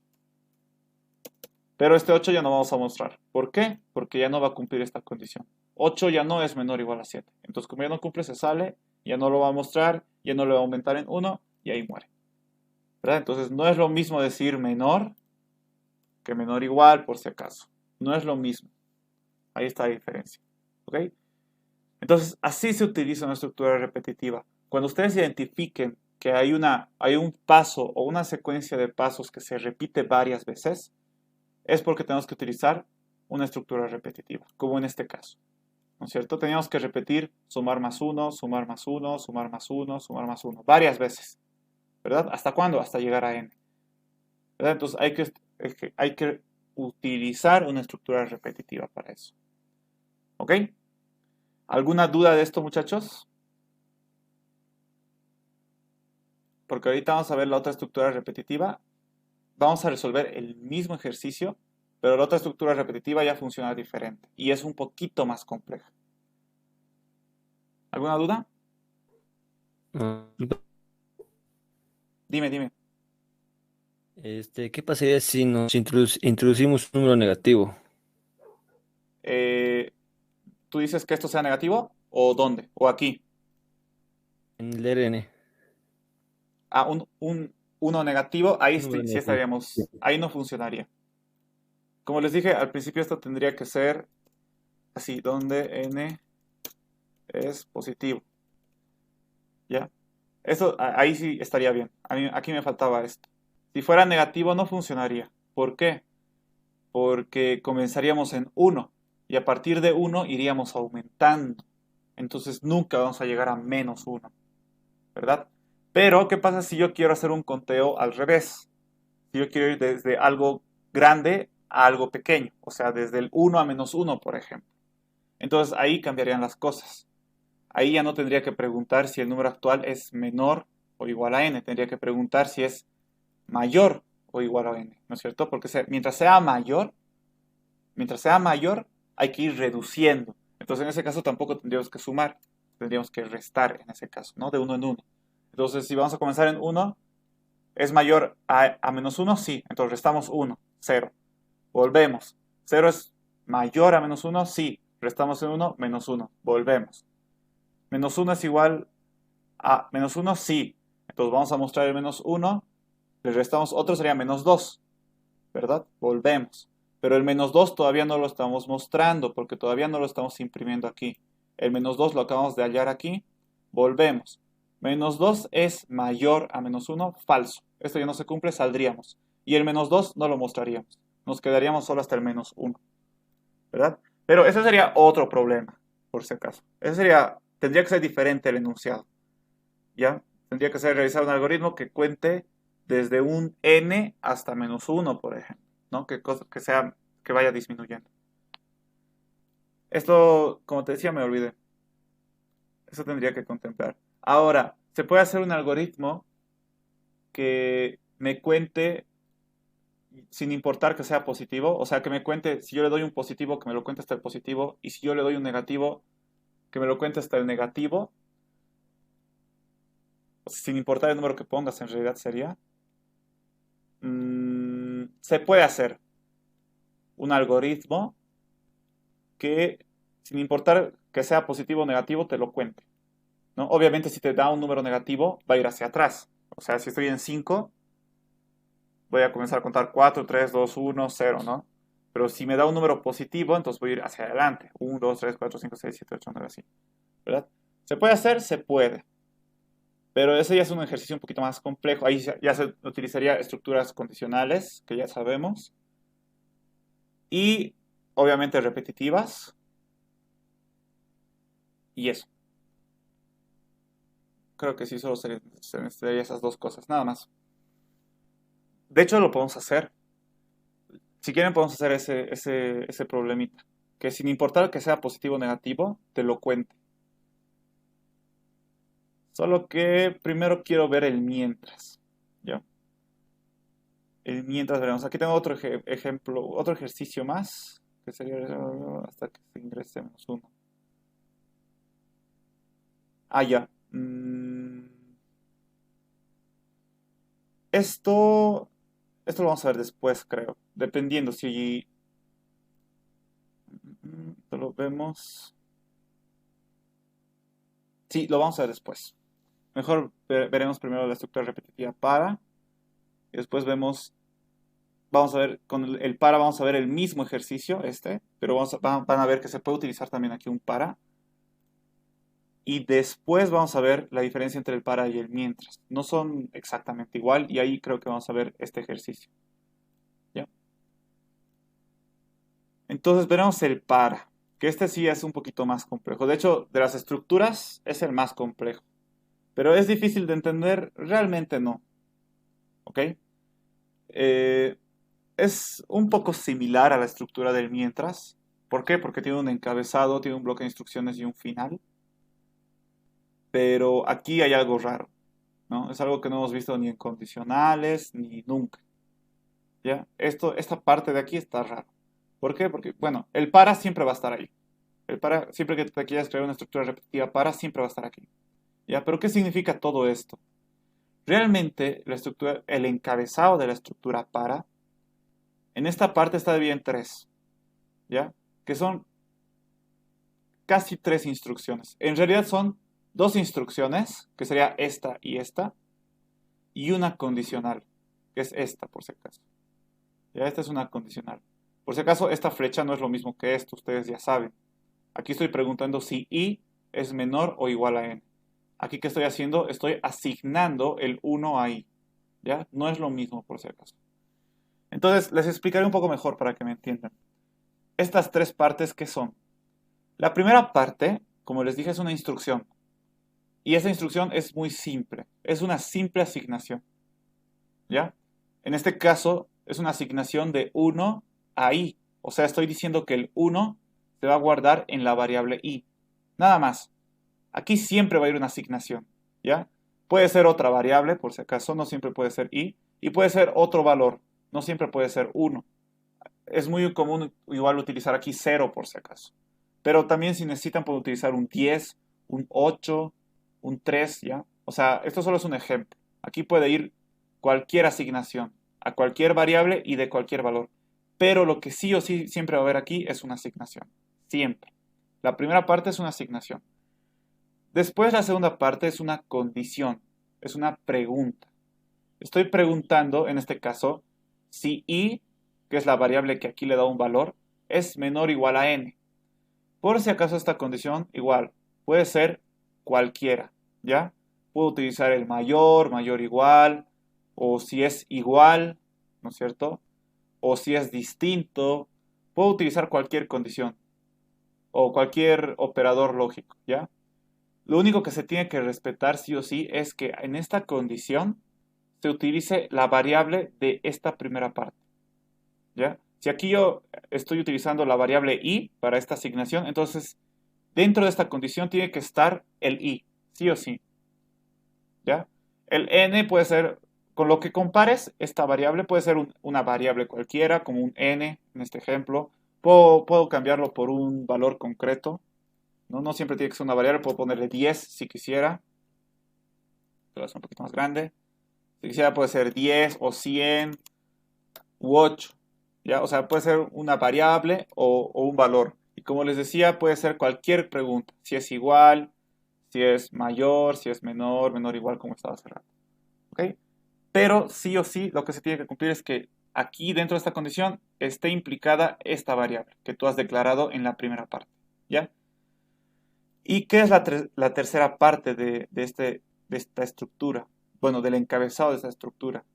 Pero este 8 ya no vamos a mostrar. ¿Por qué? Porque ya no va a cumplir esta condición. 8 ya no es menor o igual a 7. Entonces como ya no cumple, se sale, ya no lo va a mostrar, ya no le va a aumentar en 1 y ahí muere. ¿Verdad? Entonces no es lo mismo decir menor que menor igual por si acaso. No es lo mismo. Ahí está la diferencia. ¿Ok? Entonces así se utiliza una estructura repetitiva. Cuando ustedes identifiquen que hay un paso o una secuencia de pasos que se repite varias veces, es porque tenemos que utilizar una estructura repetitiva, como en este caso. ¿No es cierto? Teníamos que repetir sumar más 1, sumar más 1, sumar más 1, sumar más 1, varias veces. ¿Verdad? ¿Hasta cuándo? Hasta llegar a n. ¿Verdad? Entonces hay que utilizar una estructura repetitiva para eso. ¿Ok? ¿Alguna duda de esto, muchachos? Porque ahorita vamos a ver la otra estructura repetitiva. Vamos a resolver el mismo ejercicio, pero la otra estructura repetitiva ya funciona diferente y es un poquito más compleja. ¿Alguna duda? Ah, Dime. ¿Qué pasaría si nos introducimos un número negativo Eh, ¿Tú dices que esto sea negativo? ¿O dónde? ¿O aquí? en el RN? Ah, un 1 negativo, ahí Un número sí negativo. estaríamos, ahí no funcionaría. Como les dije, al principio esto tendría que ser así, donde n es positivo. ¿Ya? Eso, ahí sí estaría bien. Aquí me faltaba esto. Si fuera negativo no funcionaría. ¿Por qué? Porque comenzaríamos en 1 y a partir de 1 iríamos aumentando. Entonces nunca vamos a llegar a menos 1, ¿verdad? Pero, ¿qué pasa si yo quiero hacer un conteo al revés? Si yo quiero ir desde algo grande a algo pequeño, o sea, desde el 1 a menos 1, por ejemplo. Entonces ahí cambiarían las cosas. Ahí ya no tendría que preguntar si el número actual es menor o igual a n, tendría que preguntar si es mayor o igual a n, ¿no es cierto? Porque mientras sea mayor, hay que ir reduciendo. Entonces en ese caso tampoco tendríamos que sumar, tendríamos que restar en ese caso, ¿no? De uno en uno. Entonces si vamos a comenzar en 1, ¿es mayor a menos 1? Sí, entonces restamos 1, 0. Volvemos. 0 es mayor a menos 1, sí. Restamos en 1, menos 1. Volvemos. Menos 1 es igual a menos 1, sí. Entonces vamos a mostrar el menos 1. Le restamos otro, sería menos 2. ¿Verdad? Volvemos. Pero el menos 2 todavía no lo estamos mostrando porque todavía no lo estamos imprimiendo aquí. El menos 2 lo acabamos de hallar aquí. Volvemos. Menos 2 es mayor a menos 1, falso. Esto ya no se cumple, saldríamos. Y el menos 2 no lo mostraríamos. Nos quedaríamos solo hasta el menos 1. ¿Verdad? Pero ese sería otro problema, por si acaso. Tendría que ser diferente el enunciado. ¿Ya? Tendría que ser realizar un algoritmo que cuente desde un n hasta menos 1, por ejemplo, ¿no? Que vaya disminuyendo. Esto, como te decía, me olvidé. Eso tendría que contemplar. Ahora, se puede hacer un algoritmo que me cuente sin importar que sea positivo, o sea, que me cuente, si yo le doy un positivo, que me lo cuente hasta el positivo, y si yo le doy un negativo, que me lo cuente hasta el negativo, sin importar el número que pongas, en realidad sería. Se puede hacer un algoritmo que, sin importar que sea positivo o negativo, te lo cuente, ¿no? Obviamente, si te da un número negativo, va a ir hacia atrás. O sea, si estoy en 5, voy a comenzar a contar 4, 3, 2, 1, 0, ¿no? Pero si me da un número positivo, entonces voy a ir hacia adelante. 1, 2, 3, 4, 5, 6, 7, 8, 9, así. ¿Verdad? ¿Se puede hacer? Se puede. Pero ese ya es un ejercicio un poquito más complejo. Ahí ya se utilizaría estructuras condicionales, que ya sabemos. Y obviamente repetitivas. Y eso. Creo que sí, solo se necesitaría esas dos cosas, nada más. De hecho, lo podemos hacer. Si quieren, podemos hacer ese problemita. Que sin importar que sea positivo o negativo, te lo cuente. Solo que primero quiero ver el mientras. ¿Ya? El mientras veremos. Aquí tengo otro ejemplo, otro ejercicio más. Que sería hasta que se ingrese menos 1. Ah, ya. Esto lo vamos a ver después, creo. Dependiendo si... Esto lo vemos... Sí, lo vamos a ver después. Mejor veremos primero la estructura repetitiva para. Y después vamos a ver, con el para vamos a ver el mismo ejercicio, pero van a ver que se puede utilizar también aquí un para. Y después vamos a ver la diferencia entre el para y el mientras. No son exactamente igual y ahí creo que vamos a ver este ejercicio. ¿Ya? Entonces veremos el para, que este sí es un poquito más complejo. De hecho, de las estructuras es el más complejo. Pero es difícil de entender, realmente no. ¿Ok? Es un poco similar a la estructura del mientras. ¿Por qué? Porque tiene un encabezado, tiene un bloque de instrucciones y un final. Pero aquí hay algo raro, ¿no? Es algo que no hemos visto ni en condicionales ni nunca. ¿Ya? Esta parte de aquí está raro. ¿Por qué? Porque, bueno, el para siempre va a estar ahí. El para, siempre que te quieras crear una estructura repetitiva para, siempre va a estar aquí. ¿Ya? Pero ¿qué significa todo esto? Realmente, el encabezado de la estructura para, en esta parte está dividido en 3. ¿Ya? Que son casi 3 instrucciones. En realidad son 2 instrucciones, que sería esta, y una condicional, que es esta, por si acaso. Ya, esta es una condicional. Por si acaso, esta flecha no es lo mismo que esto, ustedes ya saben. Aquí estoy preguntando si i es menor o igual a n. Aquí, ¿qué estoy haciendo? Estoy asignando el 1 a i. ¿Ya? No es lo mismo, por si acaso. Entonces, les explicaré un poco mejor para que me entiendan. Estas 3 partes, ¿qué son? La primera parte, como les dije, es una instrucción. Y esa instrucción es muy simple. Es una simple asignación. ¿Ya? En este caso, es una asignación de 1 a i. O sea, estoy diciendo que el 1 se va a guardar en la variable i. Nada más. Aquí siempre va a ir una asignación. ¿Ya? Puede ser otra variable, por si acaso, no siempre puede ser i. y puede ser otro valor, no siempre puede ser 1. Es muy común igual utilizar aquí 0 por si acaso. Pero también si necesitan pueden utilizar un 10, un 8, un 3, ¿ya? O sea, esto solo es un ejemplo. Aquí puede ir cualquier asignación a cualquier variable y de cualquier valor. Pero lo que sí o sí siempre va a haber aquí es una asignación. Siempre. La primera parte es una asignación. Después la segunda parte es una condición. Es una pregunta. Estoy preguntando, en este caso, si i, que es la variable que aquí le da un valor, es menor o igual a n. Por si acaso esta condición, igual, puede ser cualquiera, ¿ya? Puedo utilizar el mayor, mayor igual, o si es igual, ¿no es cierto? O si es distinto, puedo utilizar cualquier condición, o cualquier operador lógico, ¿ya? Lo único que se tiene que respetar sí o sí es que en esta condición se utilice la variable de esta primera parte, ¿ya? Si aquí yo estoy utilizando la variable i para esta asignación, entonces dentro de esta condición tiene que estar el i, sí o sí, ¿ya? El n puede ser, con lo que compares, esta variable puede ser una variable cualquiera, como un n en este ejemplo. Puedo cambiarlo por un valor concreto, ¿no? No siempre tiene que ser una variable, puedo ponerle 10 si quisiera, pero es un poquito más grande. Si quisiera puede ser 10 o 100 u 8, ¿ya? O sea, puede ser una variable o un valor. Y como les decía, puede ser cualquier pregunta, si es igual, si es mayor, si es menor, menor igual, como estaba hace rato. ¿Ok? Pero sí o sí, lo que se tiene que cumplir es que aquí dentro de esta condición esté implicada esta variable que tú has declarado en la primera parte, ¿ya? ¿Y qué es la tercera parte de esta estructura? Bueno, del encabezado de esta estructura.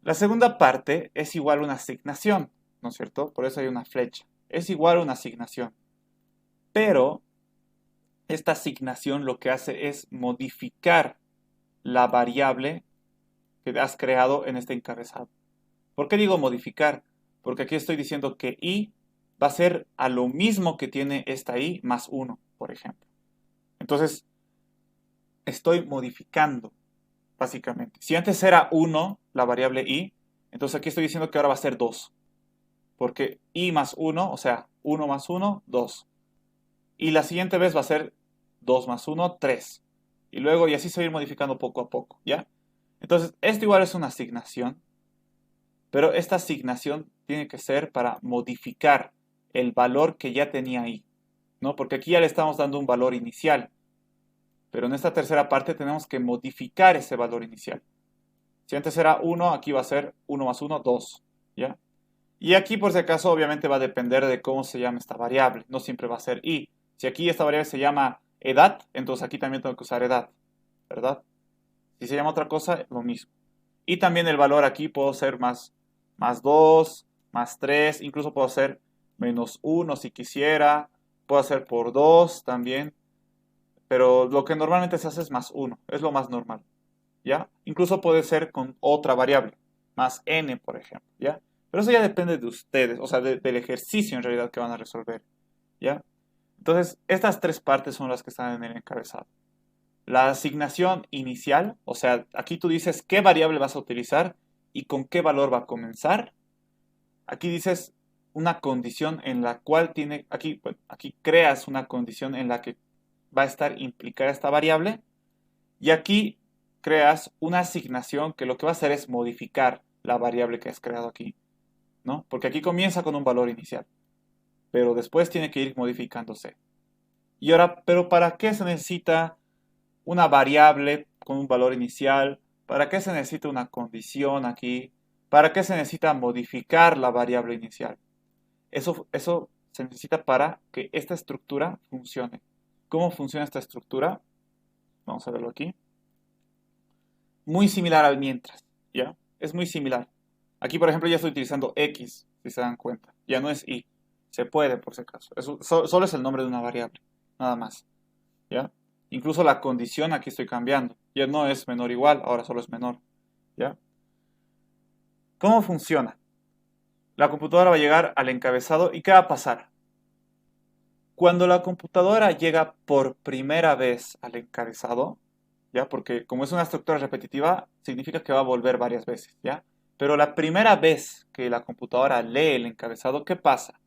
La segunda parte es igual a una asignación, ¿no es cierto? Por eso hay una flecha. Es igual a una asignación. Pero esta asignación lo que hace es modificar la variable que has creado en este encabezado. ¿Por qué digo modificar? Porque aquí estoy diciendo que i va a ser a lo mismo que tiene esta i más 1, por ejemplo. Entonces, estoy modificando, básicamente. Si antes era 1, la variable i, entonces aquí estoy diciendo que ahora va a ser 2. Porque i más 1, o sea, 1 más 1, 2. Y la siguiente vez va a ser 2 más 1, 3. Y luego, y así se va a ir modificando poco a poco, ¿ya? Entonces, esto igual es una asignación, pero esta asignación tiene que ser para modificar el valor que ya tenía ahí, ¿no? Porque aquí ya le estamos dando un valor inicial, pero en esta tercera parte tenemos que modificar ese valor inicial. Si antes era 1, aquí va a ser 1 más 1, 2, ¿ya? Y aquí, por si acaso, obviamente va a depender de cómo se llama esta variable. No siempre va a ser i. Si aquí esta variable se llama edad, entonces aquí también tengo que usar edad, ¿verdad? Si se llama otra cosa, lo mismo. Y también el valor aquí puedo ser más 2, más 3, incluso puedo hacer menos 1 si quisiera. Puedo hacer por 2 también. Pero lo que normalmente se hace es más 1, es lo más normal, ¿ya? Incluso puede ser con otra variable, más n, por ejemplo, ¿ya? Pero eso ya depende de ustedes, o sea, del ejercicio en realidad que van a resolver, ¿ya? Entonces, estas tres partes son las que están en el encabezado. La asignación inicial, o sea, aquí tú dices qué variable vas a utilizar y con qué valor va a comenzar. Aquí dices una condición en la cual aquí creas una condición en la que va a estar implicada esta variable. Y aquí creas una asignación que lo que va a hacer es modificar la variable que has creado aquí, ¿no? Porque aquí comienza con un valor inicial, pero después tiene que ir modificándose. Y ahora, ¿pero para qué se necesita una variable con un valor inicial? ¿Para qué se necesita una condición aquí? ¿Para qué se necesita modificar la variable inicial? Eso se necesita para que esta estructura funcione. ¿Cómo funciona esta estructura? Vamos a verlo aquí. Muy similar al mientras, ¿ya? Es muy similar. Aquí, por ejemplo, ya estoy utilizando x, si se dan cuenta. Ya no es y. Se puede, por si acaso. Solo es el nombre de una variable, nada más, ¿ya? Incluso la condición aquí estoy cambiando. Ya no es menor o igual, ahora solo es menor, ¿ya? ¿Cómo funciona? La computadora va a llegar al encabezado y ¿qué va a pasar? Cuando la computadora llega por primera vez al encabezado, ¿ya? Porque como es una estructura repetitiva, significa que va a volver varias veces, ¿ya? Pero la primera vez que la computadora lee el encabezado, ¿qué pasa?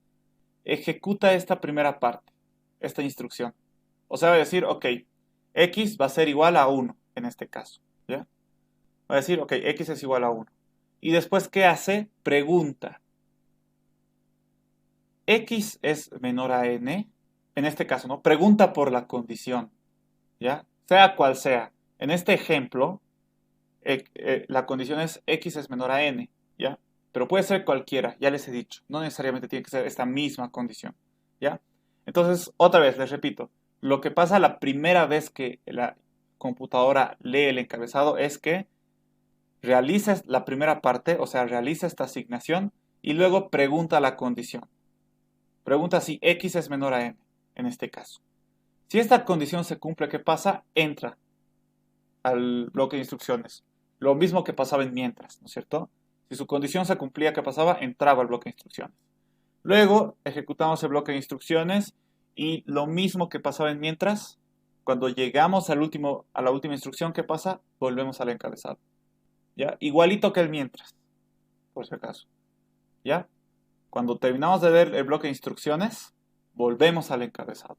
Ejecuta esta primera parte, esta instrucción. O sea, va a decir, ok, x va a ser igual a 1 en este caso, ¿ya? Va a decir, ok, x es igual a 1. Y después, ¿qué hace? Pregunta. X es menor a n, en este caso, ¿no? Pregunta por la condición, ¿ya? Sea cual sea. En este ejemplo, la condición es x es menor a n, ¿ya? Pero puede ser cualquiera, ya les he dicho. No necesariamente tiene que ser esta misma condición, ¿ya? Entonces, otra vez, les repito. Lo que pasa la primera vez que la computadora lee el encabezado es que realiza la primera parte, o sea, realiza esta asignación y luego pregunta la condición. Pregunta si x es menor a n, en este caso. Si esta condición se cumple, ¿qué pasa? Entra al bloque de instrucciones. Lo mismo que pasaba en mientras, ¿no es cierto? Si su condición se cumplía, ¿qué pasaba? Entraba al bloque de instrucciones. Luego ejecutamos el bloque de instrucciones y lo mismo que pasaba en mientras, cuando llegamos a la última instrucción, ¿qué pasa? Volvemos al encabezado. ¿Ya? Igualito que el mientras, por si acaso. ¿Ya? Cuando terminamos de ver el bloque de instrucciones, volvemos al encabezado.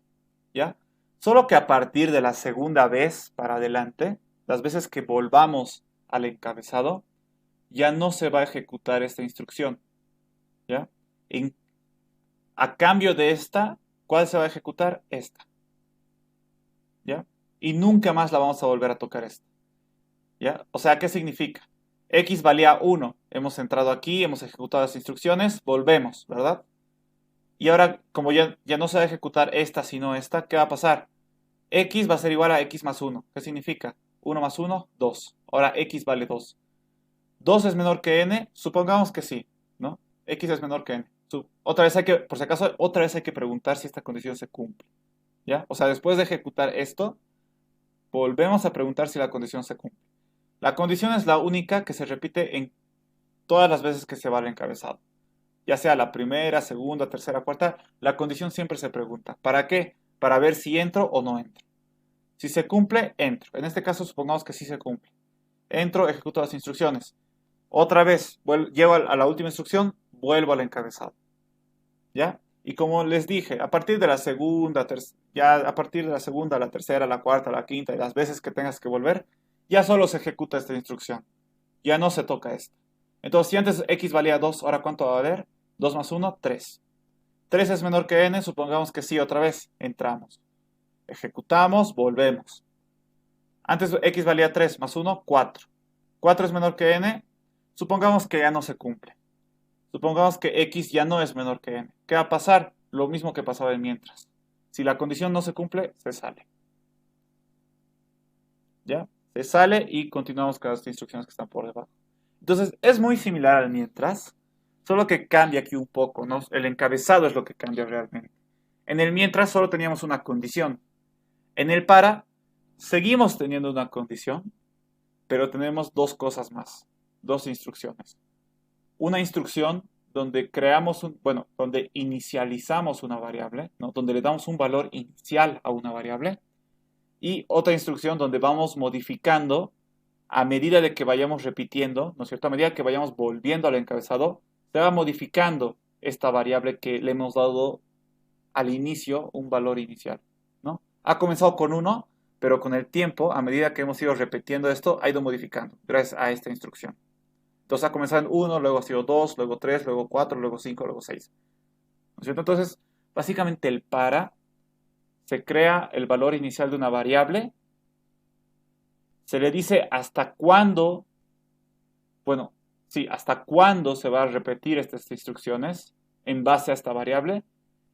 ¿Ya? Solo que a partir de la segunda vez para adelante, las veces que volvamos al encabezado, ya no se va a ejecutar esta instrucción. ¿Ya? A cambio de esta, ¿cuál se va a ejecutar? Esta. ¿Ya? Y nunca más la vamos a volver a tocar esta. ¿Ya? O sea, ¿qué significa? X valía 1. Hemos entrado aquí, hemos ejecutado las instrucciones, volvemos, ¿verdad? Y ahora, como ya no se va a ejecutar esta, sino esta, ¿qué va a pasar? X va a ser igual a X más 1. ¿Qué significa? 1 más 1, 2. Ahora X vale 2. ¿2 es menor que N? Supongamos que sí, ¿no? X es menor que N. Otra vez hay que, por si acaso, otra vez hay que preguntar si esta condición se cumple. ¿Ya? O sea, después de ejecutar esto, volvemos a preguntar si la condición se cumple. La condición es la única que se repite en todas las veces que se va al encabezado. Ya sea la primera, segunda, tercera, cuarta, la condición siempre se pregunta. ¿Para qué? Para ver si entro o no entro. Si se cumple, entro. En este caso, supongamos que sí se cumple. Entro, ejecuto las instrucciones. Otra vez, llego a la última instrucción, vuelvo al encabezado. ¿Ya? Y como les dije, a partir de la segunda, a partir de la segunda, la tercera, la cuarta, la quinta y las veces que tengas que volver, ya solo se ejecuta esta instrucción. Ya no se toca esta. Entonces, si antes x valía 2, ahora ¿cuánto va a valer? 2 más 1, 3. 3 es menor que n, supongamos que sí, otra vez, entramos. Ejecutamos, volvemos. Antes x valía 3 más 1, 4. 4 es menor que n, supongamos que ya no se cumple. Supongamos que x ya no es menor que n. ¿Qué va a pasar? Lo mismo que pasaba en mientras. Si la condición no se cumple, se sale. ¿Ya? Se sale y continuamos con las instrucciones que están por debajo. Entonces, es muy similar al mientras, solo que cambia aquí un poco, ¿no? El encabezado es lo que cambia realmente. En el mientras solo teníamos una condición. En el para, seguimos teniendo una condición, pero tenemos dos cosas más, dos instrucciones. Una instrucción donde donde inicializamos una variable, ¿no? Donde le damos un valor inicial a una variable, y otra instrucción donde vamos modificando a medida de que vayamos repitiendo, ¿no es cierto? A medida que vayamos volviendo al encabezado, se va modificando esta variable que le hemos dado al inicio un valor inicial, ¿no? Ha comenzado con 1, pero con el tiempo, a medida que hemos ido repitiendo esto, ha ido modificando gracias a esta instrucción. Entonces ha comenzado en 1, luego ha sido 2, luego 3, luego 4, luego 5, luego 6. ¿No es cierto? Entonces, básicamente el para se crea el valor inicial de una variable, se le dice hasta cuándo, bueno, sí, hasta cuándo se va a repetir estas instrucciones en base a esta variable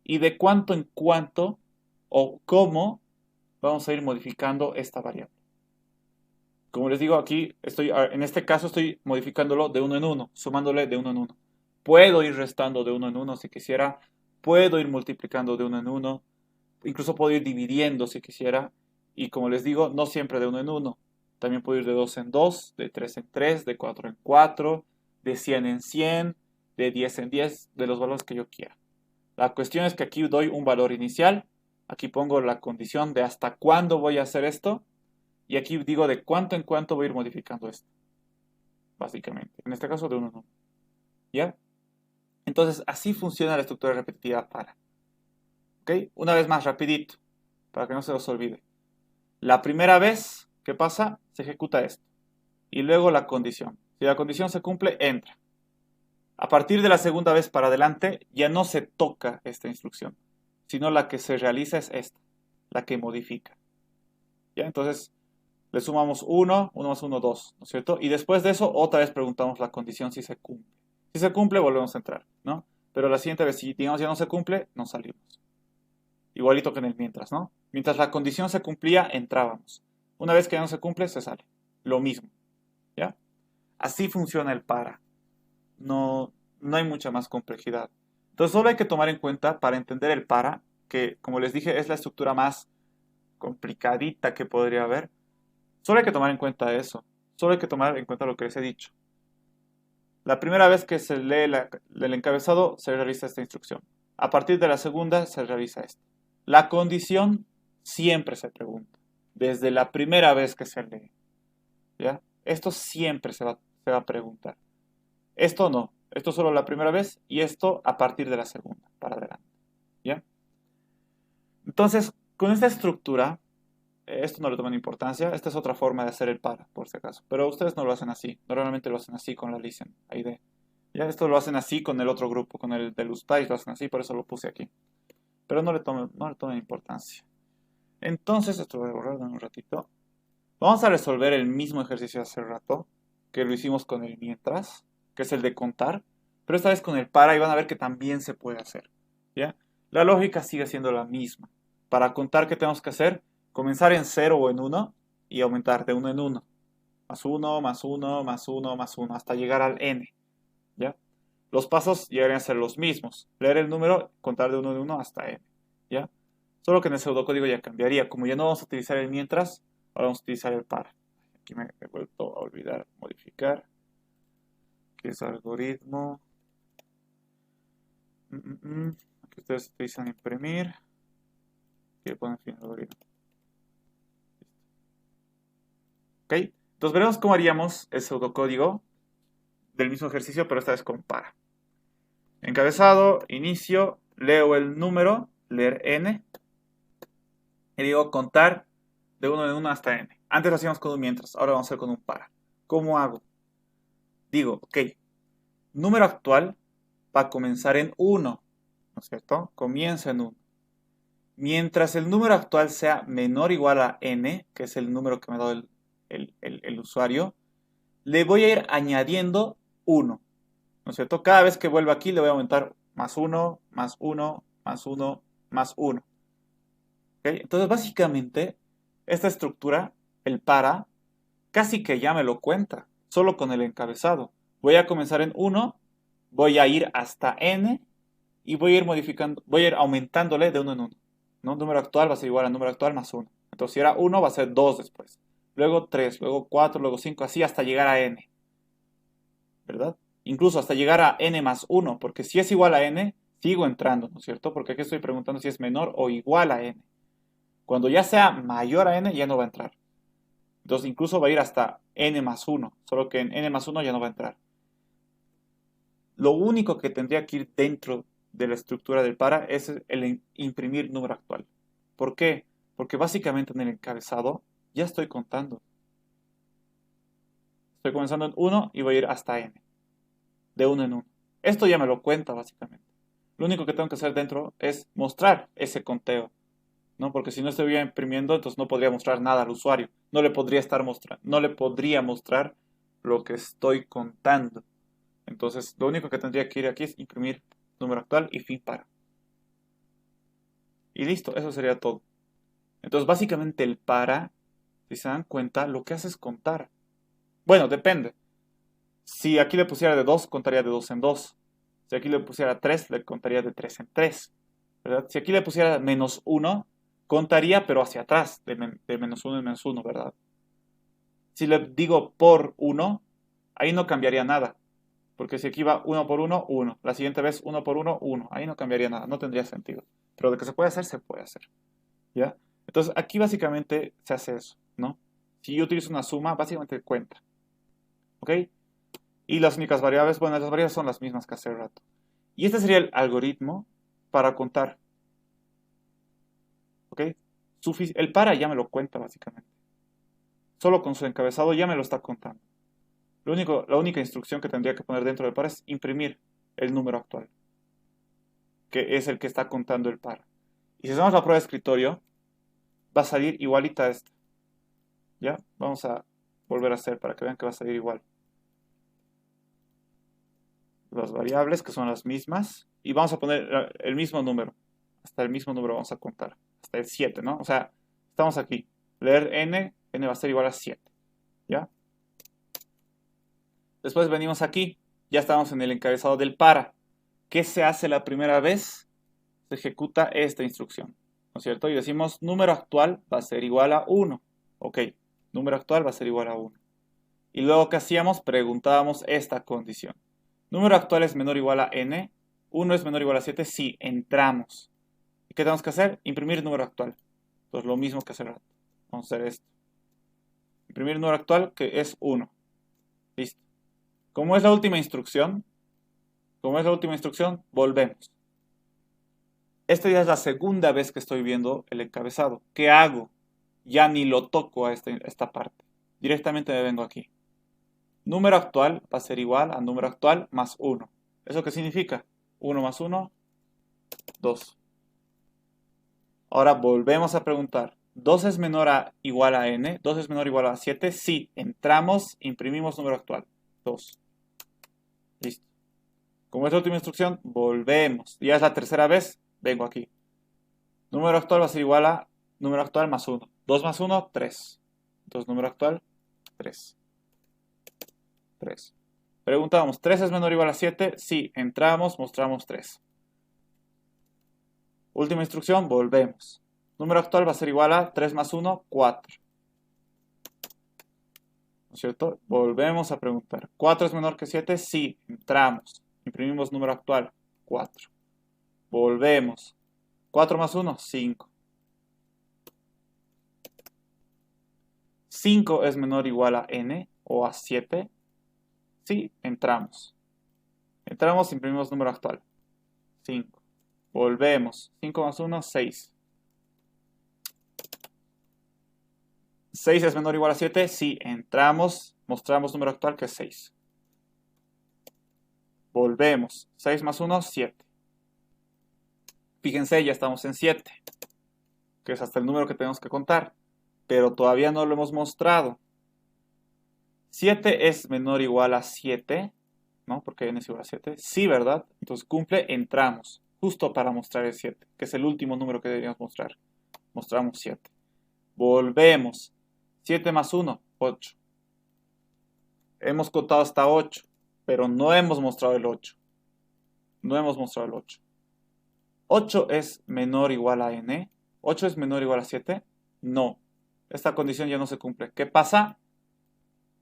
y de cuánto en cuánto o cómo vamos a ir modificando esta variable. Como les digo aquí, en este caso estoy modificándolo de uno en uno, sumándole de uno en uno. Puedo ir restando de uno en uno si quisiera, puedo ir multiplicando de uno en uno, incluso puedo ir dividiendo si quisiera, y como les digo, no siempre de uno en uno. También puedo ir de 2 en 2, de 3 en 3, de 4 en 4, de 100 en 100, de 10 en 10, de los valores que yo quiera. La cuestión es que aquí doy un valor inicial, aquí pongo la condición de hasta cuándo voy a hacer esto, Y aquí digo de cuánto en cuánto voy a ir modificando esto. Básicamente. En este caso de 1 en 1. ¿Ya? Entonces, así funciona la estructura repetitiva para. ¿Ok? Una vez más, rapidito, para que no se os olvide. La primera vez que pasa, se ejecuta esto. Y luego la condición. Si la condición se cumple, entra. A partir de la segunda vez para adelante, ya no se toca esta instrucción, sino la que se realiza es esta, la que modifica. ¿Ya? Entonces, le sumamos 1, 1 más 1, 2, ¿no es cierto? Y después de eso, otra vez preguntamos la condición si se cumple. Si se cumple, volvemos a entrar, ¿no? Pero la siguiente vez, si digamos ya no se cumple, nos salimos. Igualito que en el mientras, ¿no? Mientras la condición se cumplía, entrábamos. Una vez que ya no se cumple, se sale. Lo mismo, ¿ya? Así funciona el para. No hay mucha más complejidad. Entonces solo hay que tomar en cuenta para entender el para, que como les dije es la estructura más complicadita que podría haber. Solo hay que tomar en cuenta eso. Solo hay que tomar en cuenta lo que les he dicho. La primera vez que se lee el encabezado se realiza esta instrucción. A partir de la segunda se realiza esta. La condición siempre se pregunta. Desde la primera vez que se lee. ¿Ya? Esto siempre se va a preguntar. Esto no. Esto solo la primera vez y esto a partir de la segunda, para adelante. ¿Ya? Entonces, con esta estructura, esto no le toman importancia. Esta es otra forma de hacer el para, por si acaso. Pero ustedes no lo hacen así. Normalmente lo hacen así con la listen, ID. ¿Ya? Esto lo hacen así con el otro grupo, con el del USPAIS lo hacen así, por eso lo puse aquí. Pero no le tomen importancia. Entonces, esto lo voy a borrar, dame un ratito. Vamos a resolver el mismo ejercicio de hace rato, que lo hicimos con el mientras, que es el de contar, pero esta vez con el para y van a ver que también se puede hacer. ¿Ya? La lógica sigue siendo la misma. Para contar, ¿qué tenemos que hacer? Comenzar en 0 o en 1 y aumentar de 1 en 1. Más 1, más 1, más 1, más 1, hasta llegar al n. ¿Ya? Los pasos llegarían a ser los mismos. Leer el número, contar de 1 en 1 hasta n. ¿Ya? Solo que en el pseudocódigo ya cambiaría. Como ya no vamos a utilizar el mientras, ahora vamos a utilizar el para. Aquí me he vuelto a olvidar modificar. Que es algoritmo. Aquí ustedes utilizan imprimir. Aquí le ponen fin algoritmo. Ok. Entonces veremos cómo haríamos el pseudocódigo del mismo ejercicio, pero esta vez con para. Encabezado, inicio, leo el número, leer n. Y digo contar de 1 en 1 hasta n. Antes lo hacíamos con un mientras, ahora vamos a hacer con un para. ¿Cómo hago? Digo, ok, número actual va a comenzar en 1, ¿no es cierto? Comienza en 1. Mientras el número actual sea menor o igual a n, que es el número que me ha dado el usuario, le voy a ir añadiendo 1, ¿no es cierto? Cada vez que vuelva aquí le voy a aumentar más 1, más 1, más 1, más 1. ¿Okay? Entonces básicamente esta estructura, el para, casi que ya me lo cuenta, solo con el encabezado. Voy a comenzar en 1, voy a ir hasta n y voy a ir modificando, voy a ir aumentándole de 1 en 1. ¿No? Número actual va a ser igual al número actual más 1. Entonces si era 1 va a ser 2 después. Luego 3, luego 4, luego 5, así hasta llegar a n. ¿Verdad? Incluso hasta llegar a n más 1, porque si es igual a n, sigo entrando, ¿no es cierto? Porque aquí estoy preguntando si es menor o igual a n. Cuando ya sea mayor a n, ya no va a entrar. Entonces incluso va a ir hasta n más 1, solo que en n más 1 ya no va a entrar. Lo único que tendría que ir dentro de la estructura del para es el imprimir número actual. ¿Por qué? Porque básicamente en el encabezado ya estoy contando. Estoy comenzando en 1 y voy a ir hasta n. De 1 en 1. Esto ya me lo cuenta básicamente. Lo único que tengo que hacer dentro es mostrar ese conteo, ¿no? Porque si no estuviera imprimiendo, entonces no podría mostrar nada al usuario. No le podría mostrar lo que estoy contando. Entonces, lo único que tendría que ir aquí es imprimir número actual y fin para. Y listo, eso sería todo. Entonces, básicamente el para, si se dan cuenta, lo que hace es contar. Bueno, depende. Si aquí le pusiera de 2, contaría de 2 en 2. Si aquí le pusiera 3, le contaría de 3 en 3. ¿Verdad? Si aquí le pusiera menos 1, contaría pero hacia atrás, de menos 1 en menos 1, ¿verdad? Si le digo por 1, ahí no cambiaría nada. Porque si aquí va 1 por 1, 1. La siguiente vez 1 por 1, 1. Ahí no cambiaría nada, no tendría sentido. Pero de que se puede hacer, se puede hacer. ¿Ya? Entonces aquí básicamente se hace eso, ¿no? Si yo utilizo una suma, básicamente cuenta. ¿Ok? Y las únicas variables, bueno, las variables son las mismas que hace rato. Y este sería el algoritmo para contar. ¿Ok? El para ya me lo cuenta, básicamente. Solo con su encabezado ya me lo está contando. La única instrucción que tendría que poner dentro del para es imprimir el número actual, que es el que está contando el para. Y si hacemos la prueba de escritorio, va a salir igualita a esta. ¿Ya? Vamos a volver a hacer para que vean que va a salir igual. Las variables, que son las mismas, y vamos a poner el mismo número. Hasta el mismo número vamos a contar. Hasta el 7, ¿no? O sea, estamos aquí. Leer n va a ser igual a 7. ¿Ya? Después venimos aquí. Ya estamos en el encabezado del para. ¿Qué se hace la primera vez? Se ejecuta esta instrucción, ¿no es cierto? Y decimos número actual va a ser igual a 1. Ok, número actual va a ser igual a 1. Y luego, ¿qué hacíamos? Preguntábamos esta condición. Número actual es menor o igual a n. 1 es menor o igual a 7. Sí, entramos. ¿Y qué tenemos que hacer? Imprimir número actual. Pues lo mismo que hacer. Vamos a hacer esto. Imprimir número actual, que es 1. Listo. Como es la última instrucción, volvemos. Esta ya es la segunda vez que estoy viendo el encabezado. ¿Qué hago? Ya ni lo toco a esta parte. Directamente me vengo aquí. Número actual va a ser igual a número actual más 1. ¿Eso qué significa? 1 más 1, 2. Ahora volvemos a preguntar. ¿2 es menor a igual a n? ¿2 es menor o igual a 7? Sí. Entramos, imprimimos número actual. 2. Listo. Como es la última instrucción, volvemos. Ya es la tercera vez, vengo aquí. Número actual va a ser igual a número actual más 1. 2 más 1, 3. Entonces, número actual, 3. 3. Preguntamos, ¿3 es menor o igual a 7? Sí. Entramos, mostramos 3. Última instrucción, volvemos. Número actual va a ser igual a 3 más 1, 4. ¿No es cierto? Volvemos a preguntar. ¿4 es menor que 7? Sí. Entramos. Imprimimos número actual, 4. Volvemos. 4 más 1, 5. 5 es menor o igual a n o a 7. Sí. Entramos. Entramos, imprimimos número actual, 5. Volvemos. 5 más 1, 6. 6 es menor o igual a 7. Sí. Entramos, mostramos número actual que es 6. Volvemos. 6 más 1, 7. Fíjense, ya estamos en 7, que es hasta el número que tenemos que contar, pero todavía no lo hemos mostrado. 7 es menor o igual a 7, ¿no? Porque n es igual a 7. Sí, ¿verdad? Entonces cumple, entramos, justo para mostrar el 7, que es el último número que deberíamos mostrar. Mostramos 7. Volvemos. 7 más 1, 8. Hemos contado hasta 8, pero no hemos mostrado el 8. No hemos mostrado el 8. 8 es menor o igual a n. 8 es menor o igual a 7. No. Esta condición ya no se cumple. ¿Qué pasa?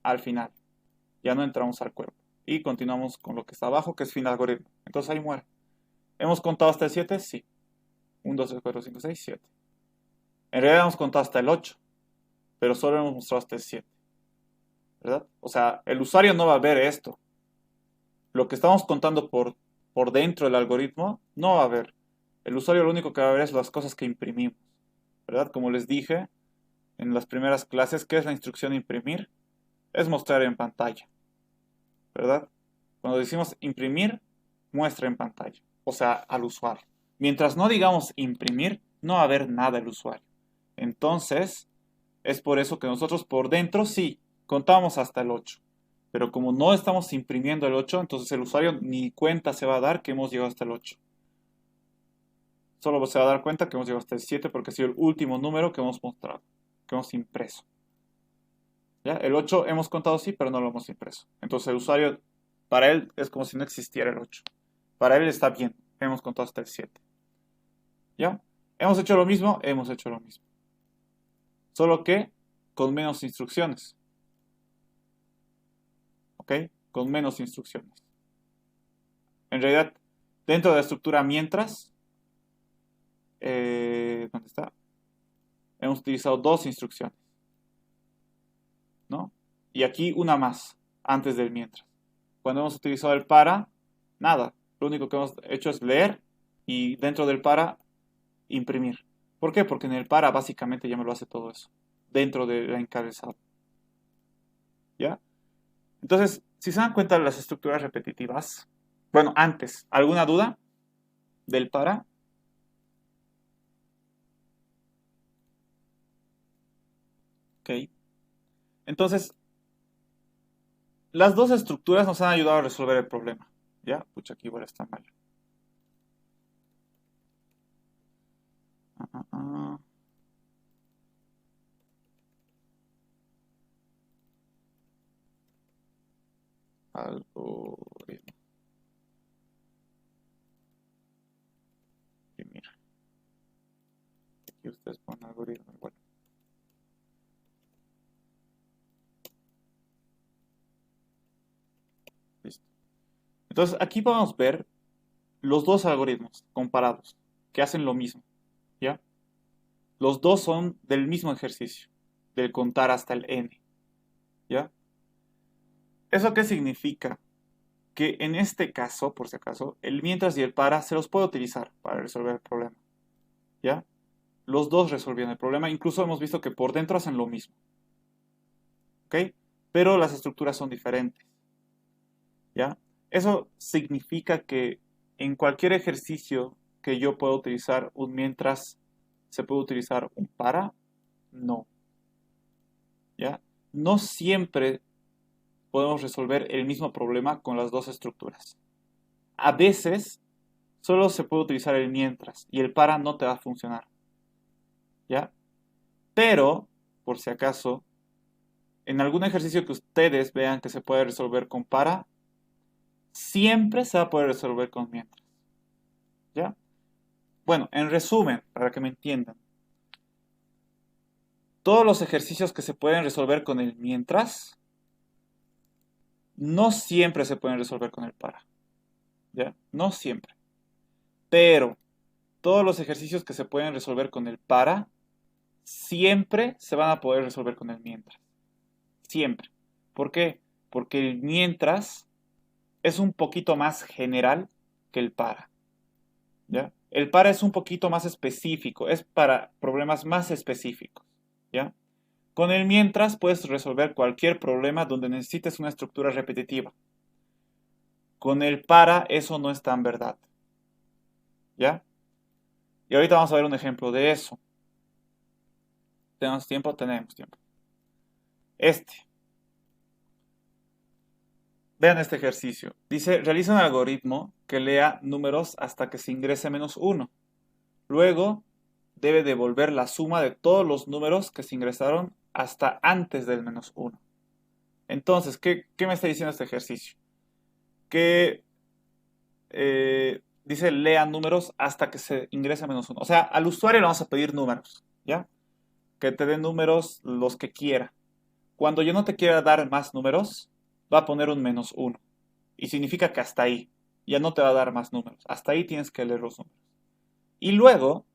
Al final. Ya no entramos al cuerpo. Y continuamos con lo que está abajo, que es fin de algoritmo. Entonces ahí muere. ¿Hemos contado hasta el 7? Sí. 1, 2, 3, 4, 5, 6, 7. En realidad hemos contado hasta el 8, pero solo hemos mostrado hasta el 7. ¿Verdad? O sea, el usuario no va a ver esto. Lo que estamos contando por dentro del algoritmo no va a ver. El usuario lo único que va a ver es las cosas que imprimimos. ¿Verdad? Como les dije en las primeras clases, ¿qué es la instrucción imprimir? Es mostrar en pantalla. ¿Verdad? Cuando decimos imprimir, muestra en pantalla. O sea, al usuario. Mientras no digamos imprimir, no va a ver nada el usuario. Entonces, es por eso que nosotros por dentro sí contamos hasta el 8. Pero como no estamos imprimiendo el 8, entonces el usuario ni cuenta se va a dar que hemos llegado hasta el 8. Solo se va a dar cuenta que hemos llegado hasta el 7 porque ha sido el último número que hemos mostrado, que hemos impreso. ¿Ya? El 8 hemos contado sí, pero no lo hemos impreso. Entonces el usuario, para él es como si no existiera el 8. Para él está bien, hemos contado hasta el 7. ¿Ya? ¿Hemos hecho lo mismo? Hemos hecho lo mismo. Solo que con menos instrucciones. ¿Ok? Con menos instrucciones. En realidad, dentro de la estructura mientras, ¿dónde está? Hemos utilizado dos instrucciones. Y aquí una más, antes del mientras. Cuando hemos utilizado el para, nada. Lo único que hemos hecho es leer y dentro del para, imprimir. ¿Por qué? Porque en el para básicamente ya me lo hace todo eso. Dentro del encabezado. ¿Ya? Entonces, si se dan cuenta de las estructuras repetitivas, bueno, antes, ¿alguna duda del para? Ok. Entonces, las dos estructuras nos han ayudado a resolver el problema. ¿Ya? Pucha, aquí igual está mal. Ah, ah, ah. Algoritmo. Y mira, aquí ustedes ponen algoritmo igual. Listo. Entonces, aquí podemos ver los dos algoritmos comparados, que hacen lo mismo. ¿Ya? Los dos son del mismo ejercicio, del contar hasta el n. ¿Ya? ¿Eso qué significa? Que en este caso, por si acaso, el mientras y el para se los puede utilizar para resolver el problema. ¿Ya? Los dos resolvían el problema, incluso hemos visto que por dentro hacen lo mismo. ¿Ok? Pero las estructuras son diferentes. ¿Ya? Eso significa que en cualquier ejercicio que yo pueda utilizar un mientras, ¿se puede utilizar un para? No. ¿Ya? No siempre podemos resolver el mismo problema con las dos estructuras. A veces solo se puede utilizar el mientras y el para no te va a funcionar. ¿Ya? Pero, por si acaso, en algún ejercicio que ustedes vean que se puede resolver con para, siempre se va a poder resolver con mientras. ¿Ya? Bueno, en resumen, para que me entiendan, todos los ejercicios que se pueden resolver con el mientras, no siempre se pueden resolver con el para. ¿Ya? No siempre. Pero todos los ejercicios que se pueden resolver con el para, siempre se van a poder resolver con el mientras. Siempre. ¿Por qué? Porque el mientras es un poquito más general que el para. ¿Ya? El para es un poquito más específico, es para problemas más específicos. ¿Ya? Con el mientras puedes resolver cualquier problema donde necesites una estructura repetitiva. Con el para eso no es tan verdad. ¿Ya? Y ahorita vamos a ver un ejemplo de eso. ¿Tenemos tiempo? Tenemos tiempo. Vean este ejercicio. Dice, realiza un algoritmo que lea números hasta que se ingrese -1. Luego, debe devolver la suma de todos los números que se ingresaron hasta antes del -1. Entonces, ¿qué me está diciendo este ejercicio? Que dice, lea números hasta que se ingrese -1. O sea, al usuario le vamos a pedir números, ¿ya? Que te dé números los que quiera. Cuando yo no te quiera dar más números, va a poner un -1. Y significa que hasta ahí. Ya no te va a dar más números. Hasta ahí tienes que leer los números. Y luego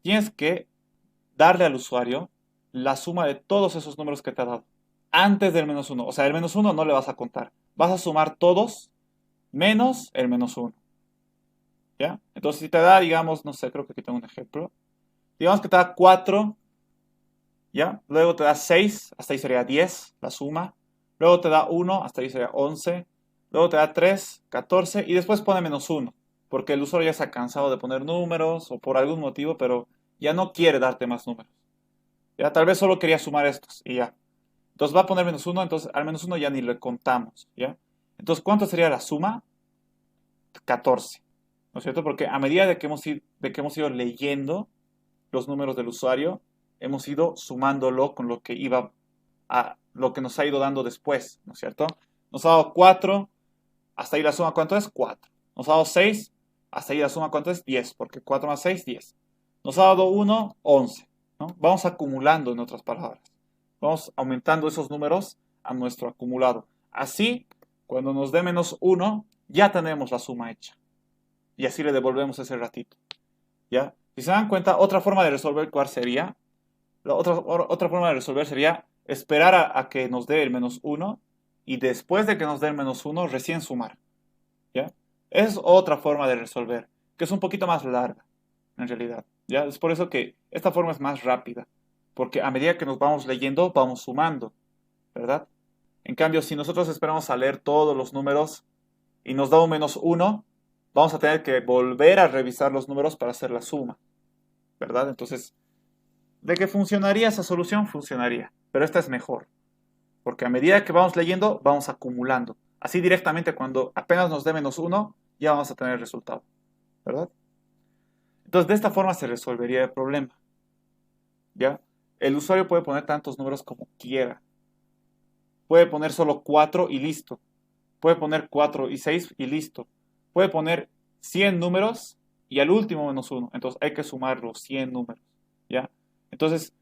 tienes que darle al usuario la suma de todos esos números que te ha dado. Antes del -1. O sea, el -1 no le vas a contar. Vas a sumar todos menos el -1. ¿Ya? Entonces, si te da, digamos, no sé, creo que aquí tengo un ejemplo. Digamos que te da 4. ¿Ya? Luego te da 6. Hasta ahí sería 10 la suma. Luego te da 1. Hasta ahí sería 11. Luego te da 3, 14 y después pone -1, porque el usuario ya está cansado de poner números o por algún motivo, pero ya no quiere darte más números. Ya tal vez solo quería sumar estos y ya. Entonces va a poner -1, entonces al -1 ya ni le contamos, ¿ya? Entonces, ¿cuánto sería la suma? 14, ¿no es cierto? Porque a medida de que hemos ido leyendo los números del usuario, hemos ido sumándolo con lo que lo que nos ha ido dando después, ¿no es cierto? Nos ha dado 4. Hasta ahí la suma, ¿cuánto es? 4. Nos ha dado 6. Hasta ahí la suma, ¿cuánto es? 10. Porque 4 más 6, 10. Nos ha dado 1, 11. ¿No? Vamos acumulando, en otras palabras. Vamos aumentando esos números a nuestro acumulado. Así, cuando nos dé -1, ya tenemos la suma hecha. Y así le devolvemos ese ratito. ¿Ya? Si se dan cuenta, otra forma de resolver cuál sería. La otra forma de resolver sería esperar a que nos dé el menos 1 y después de que nos dé el menos 1 recién sumar. ¿Ya? Es otra forma de resolver, que es un poquito más larga, en realidad. ¿Ya? Es por eso que esta forma es más rápida, porque a medida que nos vamos leyendo, vamos sumando, ¿verdad? En cambio, si nosotros esperamos a leer todos los números y nos da un menos 1, vamos a tener que volver a revisar los números para hacer la suma, ¿verdad? Entonces, ¿de qué funcionaría esa solución? Funcionaría, pero esta es mejor, porque a medida que vamos leyendo, vamos acumulando. Así directamente cuando apenas nos dé menos 1, ya vamos a tener el resultado, ¿verdad? Entonces, de esta forma se resolvería el problema, ¿ya? El usuario puede poner tantos números como quiera. Puede poner solo 4 y listo. Puede poner 4 y 6 y listo. Puede poner 100 números y al último menos 1. Entonces hay que sumar los 100 números, ¿ya? Entonces,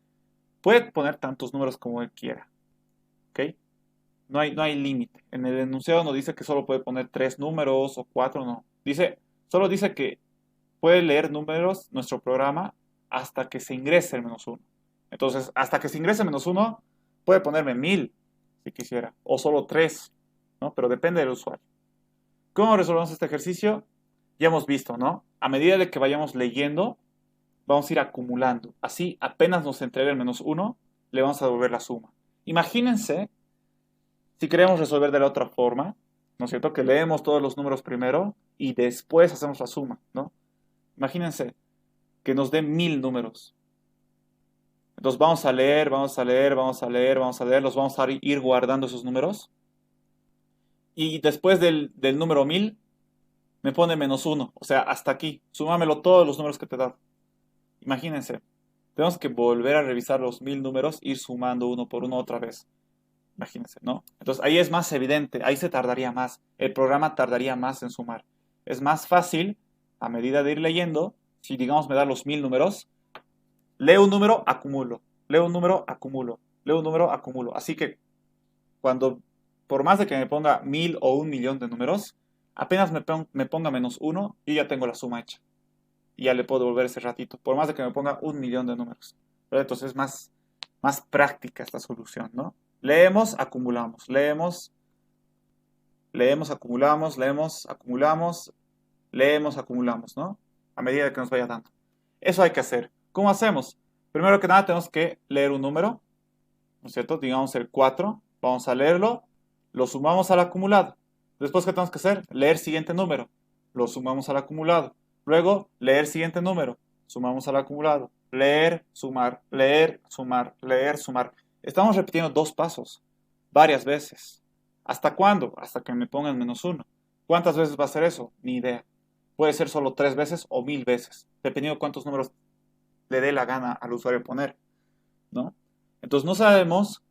puede poner tantos números como él quiera, ¿ok? No hay límite. En el enunciado no dice que solo puede poner 3 números o 4, no. Solo dice que puede leer números nuestro programa hasta que se ingrese el menos 1. Entonces, hasta que se ingrese el menos 1, puede ponerme 1000 si quisiera, o solo 3, ¿no? Pero depende del usuario. ¿Cómo resolvemos este ejercicio? Ya hemos visto, ¿no? A medida de que vayamos leyendo, vamos a ir acumulando. Así, apenas nos entregue el menos 1, le vamos a devolver la suma. Imagínense si queremos resolver de la otra forma, ¿no es cierto? Que leemos todos los números primero y después hacemos la suma, ¿no? Imagínense que nos den 1000 números. Entonces vamos a leer, vamos a leer, vamos a leer, vamos a leer, los vamos a ir guardando esos números. Y después del número 1000 me pone menos 1, o sea, hasta aquí. Súmamelo todos los números que te da. Imagínense, tenemos que volver a revisar los 1000 números, ir sumando uno por uno otra vez. Imagínense, ¿no? Entonces ahí es más evidente, ahí se tardaría más. El programa tardaría más en sumar. Es más fácil, a medida de ir leyendo, si digamos me da los 1000 números, leo un número, acumulo. Leo un número, acumulo. Leo un número, acumulo. Así que cuando, por más de que me ponga 1000 o 1.000.000 de números, apenas me ponga menos 1, yo ya tengo la suma hecha. Y ya le puedo devolver ese ratito, por más de que me ponga 1.000.000 de números. Pero entonces es más práctica esta solución, ¿no? Leemos, acumulamos. Leemos, acumulamos, leemos, acumulamos, leemos, acumulamos, ¿no? A medida que nos vaya dando. Eso hay que hacer. ¿Cómo hacemos? Primero que nada tenemos que leer un número, ¿no es cierto? Digamos el 4, vamos a leerlo, lo sumamos al acumulado. Después, ¿qué tenemos que hacer? Leer siguiente número, lo sumamos al acumulado. Luego, leer siguiente número, sumamos al acumulado. Leer, sumar, leer, sumar, leer, sumar. Estamos repitiendo 2 pasos, varias veces. ¿Hasta cuándo? Hasta que me pongan menos 1. ¿Cuántas veces va a ser eso? Ni idea. Puede ser solo 3 veces o 1000 veces, dependiendo de cuántos números le dé la gana al usuario poner, ¿no? Entonces no sabemos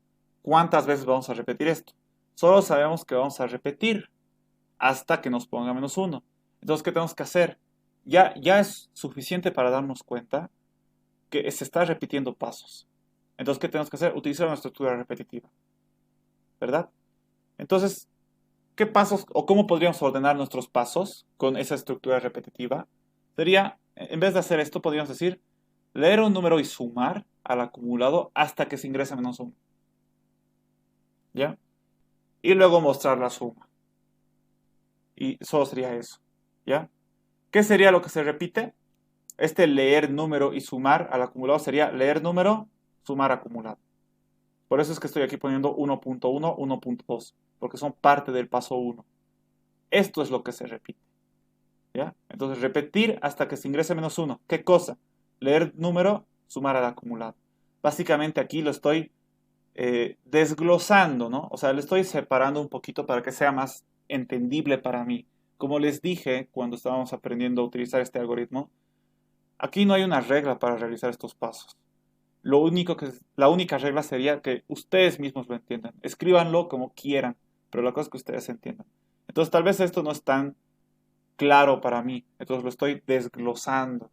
cuántas veces vamos a repetir esto. Solo sabemos que vamos a repetir hasta que nos ponga menos 1. Entonces, ¿qué tenemos que hacer? Ya es suficiente para darnos cuenta que se está repitiendo pasos. Entonces, ¿qué tenemos que hacer? Utilizar una estructura repetitiva, ¿verdad? Entonces, ¿qué pasos o cómo podríamos ordenar nuestros pasos con esa estructura repetitiva? Sería, en vez de hacer esto, podríamos decir, leer un número y sumar al acumulado hasta que se ingrese menos 1. ¿Ya? Y luego mostrar la suma. Y solo sería eso. ¿Ya? ¿Qué sería lo que se repite? Este leer número y sumar al acumulado sería leer número, sumar acumulado. Por eso es que estoy aquí poniendo 1.1, 1.2, porque son parte del paso 1. Esto es lo que se repite. ¿Ya? Entonces, repetir hasta que se ingrese menos 1. ¿Qué cosa? Leer número, sumar al acumulado. Básicamente aquí lo estoy desglosando, ¿no? O sea, lo estoy separando un poquito para que sea más entendible para mí. Como les dije cuando estábamos aprendiendo a utilizar este algoritmo, aquí no hay una regla para realizar estos pasos. La única regla sería que ustedes mismos lo entiendan. Escríbanlo como quieran, pero la cosa es que ustedes entiendan. Entonces, tal vez esto no es tan claro para mí, entonces lo estoy desglosando.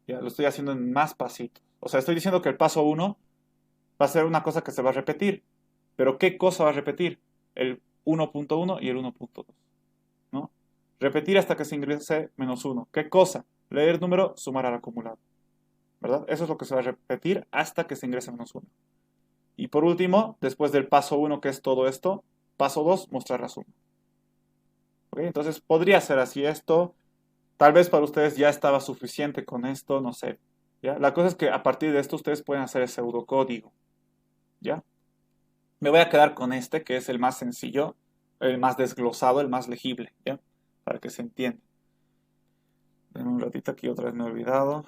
Ya, lo estoy haciendo en más pasitos. O sea, estoy diciendo que el paso 1 va a ser una cosa que se va a repetir. Pero ¿qué cosa va a repetir? El 1.1 y el 1.2, ¿no? Repetir hasta que se ingrese menos 1. ¿Qué cosa? Leer número, sumar al acumulado, ¿verdad? Eso es lo que se va a repetir hasta que se ingrese menos 1. Y por último, después del paso 1, que es todo esto, paso 2, mostrar la suma. ¿Ok? Entonces podría ser así esto. Tal vez para ustedes ya estaba suficiente con esto, no sé. ¿Ya? La cosa es que a partir de esto ustedes pueden hacer el pseudocódigo. ¿Ya? Me voy a quedar con este, que es el más sencillo, el más desglosado, el más legible, ¿ya? Para que se entienda. Denme un ratito aquí, otra vez me he olvidado.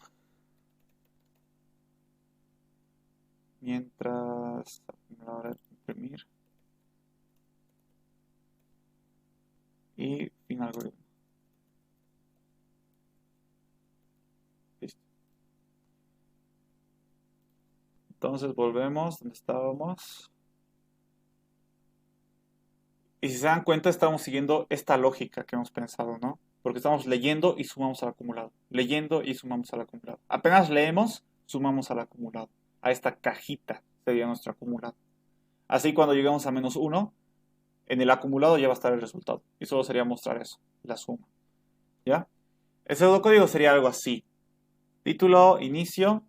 Mientras, ahora imprimir. Y fin algoritmo. Listo. Entonces volvemos donde estábamos. Y si se dan cuenta, estamos siguiendo esta lógica que hemos pensado, ¿no? Porque estamos leyendo y sumamos al acumulado. Leyendo y sumamos al acumulado. Apenas leemos, sumamos al acumulado. A esta cajita sería nuestro acumulado. Así cuando lleguemos a menos 1, en el acumulado ya va a estar el resultado. Y solo sería mostrar eso, la suma. ¿Ya? El pseudocódigo sería algo así. Título, inicio.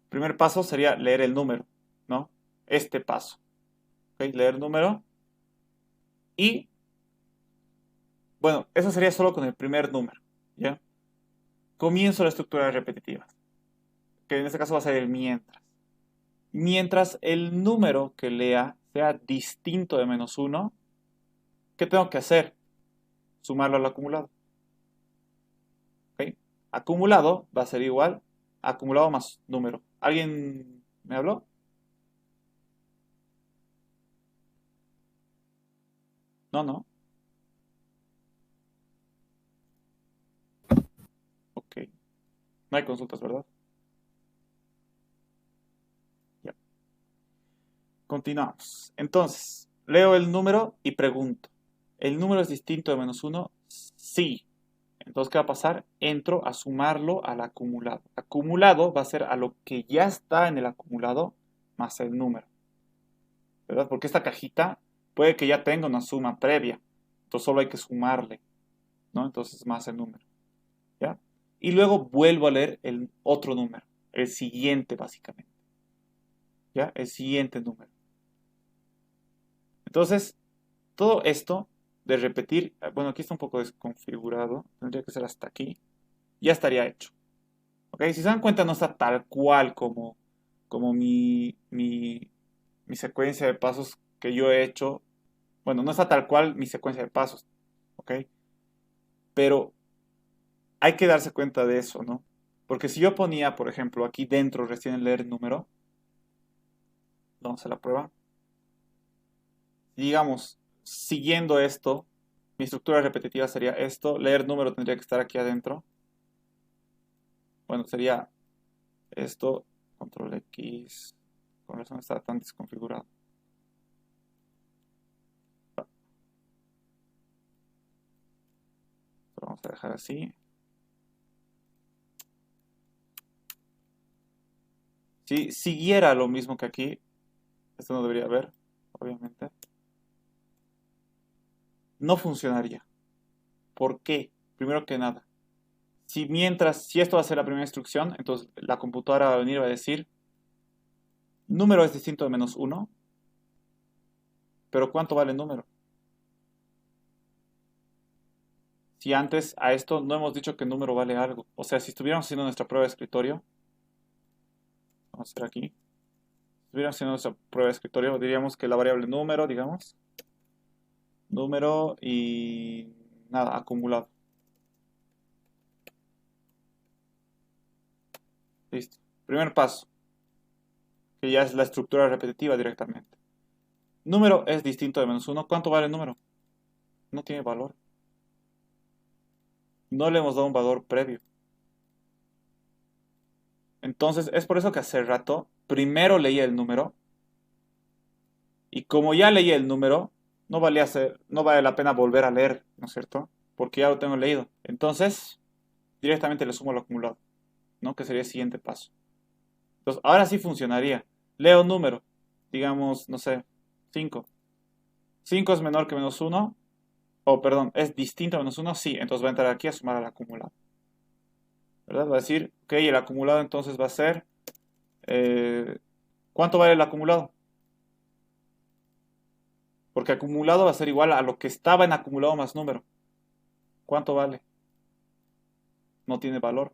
Primer paso sería leer el número, ¿no? Este paso. ¿Ok? Leer el número. Y, bueno, eso sería solo con el primer número, ¿ya? Comienzo la estructura repetitiva, que en este caso va a ser el mientras. Mientras el número que lea sea distinto de menos 1, ¿qué tengo que hacer? Sumarlo al acumulado. ¿Ok? Acumulado va a ser igual a acumulado más número. ¿Alguien me habló? No, no. Ok. No hay consultas, ¿verdad? Ya. Continuamos. Entonces, leo el número y pregunto. ¿El número es distinto de menos 1? Sí. Entonces, ¿qué va a pasar? Entro a sumarlo al acumulado. Acumulado va a ser a lo que ya está en el acumulado más el número, ¿verdad? Porque esta cajita puede que ya tenga una suma previa. Entonces, solo hay que sumarle, ¿no? Entonces, más el número, ¿ya? Y luego vuelvo a leer el otro número, el siguiente, básicamente, ¿ya? El siguiente número. Entonces, todo esto de repetir, bueno, aquí está un poco desconfigurado, tendría que ser hasta aquí, ya estaría hecho. ¿Ok? Si se dan cuenta, no está tal cual como mi secuencia de pasos que yo he hecho. Bueno, no está tal cual mi secuencia de pasos. ¿Ok? Pero hay que darse cuenta de eso, ¿no? Porque si yo ponía, por ejemplo, aquí dentro recién leer el número, vamos a la prueba. Digamos, siguiendo esto, mi estructura repetitiva sería esto. Leer número tendría que estar aquí adentro. Bueno, sería esto, control X. Con razón está tan desconfigurado. Lo vamos a dejar así. Si siguiera lo mismo que aquí, esto no debería haber, obviamente, no funcionaría. ¿Por qué? Primero que nada, si esto va a ser la primera instrucción, entonces la computadora va a venir y va a decir, número es distinto de menos 1, pero ¿cuánto vale el número? Si antes a esto no hemos dicho que el número vale algo. O sea, si estuviéramos haciendo nuestra prueba de escritorio, vamos a hacer aquí, si estuviéramos haciendo nuestra prueba de escritorio, diríamos que la variable número, digamos, número y nada, acumulado. Listo. Primer paso, que ya es la estructura repetitiva directamente. Número es distinto de menos 1. ¿Cuánto vale el número? No tiene valor. No le hemos dado un valor previo. Entonces, es por eso que hace rato primero leí el número. Y como ya leí el número, no vale la pena volver a leer, ¿no es cierto? Porque ya lo tengo leído. Entonces, directamente le sumo al acumulado, ¿no? Que sería el siguiente paso. Entonces, ahora sí funcionaría. Leo número, digamos, no sé, 5. 5 es menor que menos 1. O, perdón, es distinto a menos 1. Sí, entonces va a entrar aquí a sumar al acumulado. ¿Verdad? Va a decir, ok, el acumulado entonces va a ser, ¿cuánto vale el acumulado? Porque acumulado va a ser igual a lo que estaba en acumulado más número. ¿Cuánto vale? No tiene valor.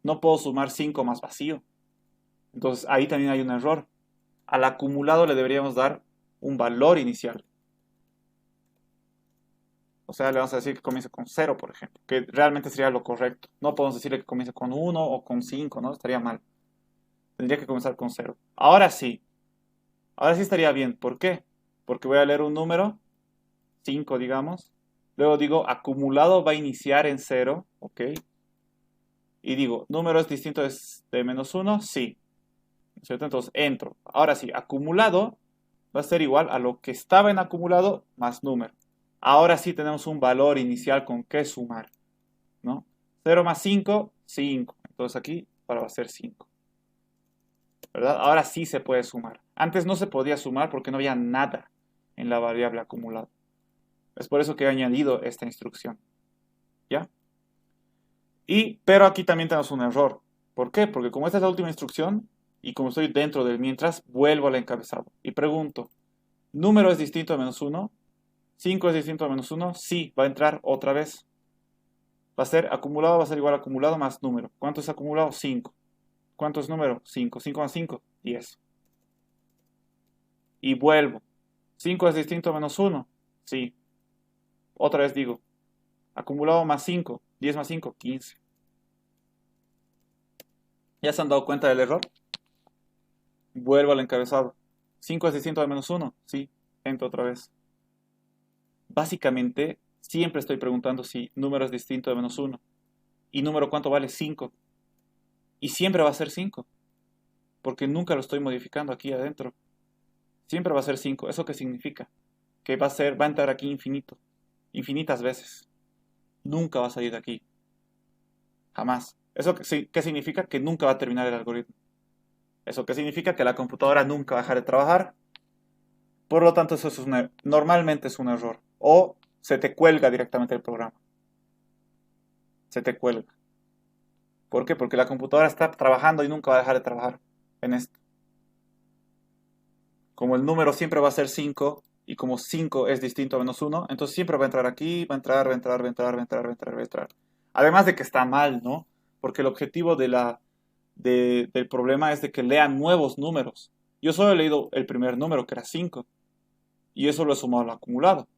No puedo sumar 5 más vacío. Entonces ahí también hay un error. Al acumulado le deberíamos dar un valor inicial. O sea, le vamos a decir que comience con 0, por ejemplo, que realmente sería lo correcto. No podemos decirle que comience con 1 o con 5, ¿no? Estaría mal. Tendría que comenzar con 0. Ahora sí estaría bien. ¿Por qué? Porque voy a leer un número, 5 digamos. Luego digo, acumulado va a iniciar en 0, ¿ok? Y digo, ¿número es distinto de menos 1? Sí. ¿Cierto? Entonces entro. Ahora sí, acumulado va a ser igual a lo que estaba en acumulado más número. Ahora sí tenemos un valor inicial con que sumar, ¿no? 0 más 5, 5. Entonces aquí ahora va a ser 5. ¿Verdad? Ahora sí se puede sumar. Antes no se podía sumar porque no había nada en la variable acumulada. Es por eso que he añadido esta instrucción. ¿Ya? Pero aquí también tenemos un error. ¿Por qué? Porque como esta es la última instrucción y como estoy dentro del mientras, vuelvo al encabezado y pregunto, ¿número es distinto a menos 1? ¿5 es distinto a menos 1? Sí, va a entrar otra vez. Va a ser acumulado, va a ser igual a acumulado más número. ¿Cuánto es acumulado? 5. ¿Cuánto es número? 5. 5 más 5, 10. Y vuelvo. ¿5 es distinto a menos 1? Sí. Otra vez digo, acumulado más 5. 10 más 5, 15. ¿Ya se han dado cuenta del error? Vuelvo al encabezado. ¿5 es distinto a menos 1? Sí. Entro otra vez. Básicamente, siempre estoy preguntando si número es distinto de menos 1. ¿Y número cuánto vale? 5. Y siempre va a ser 5. Porque nunca lo estoy modificando aquí adentro. Siempre va a ser 5. ¿Eso qué significa? Que va a entrar aquí infinito. Infinitas veces. Nunca va a salir de aquí. Jamás. ¿Eso qué significa? Que nunca va a terminar el algoritmo. ¿Eso qué significa? Que la computadora nunca va a dejar de trabajar. Por lo tanto, eso normalmente es un error. O se te cuelga directamente el programa. Se te cuelga. ¿Por qué? Porque la computadora está trabajando y nunca va a dejar de trabajar en esto. Como el número siempre va a ser 5 y como 5 es distinto a menos 1, entonces siempre va a entrar aquí, va a entrar, va a entrar, va a entrar, va a entrar, va a entrar, va a entrar. Además de que está mal, ¿no? Porque el objetivo del problema es de que lean nuevos números. Yo solo he leído el primer número, que era 5, y eso lo he sumado al acumulado.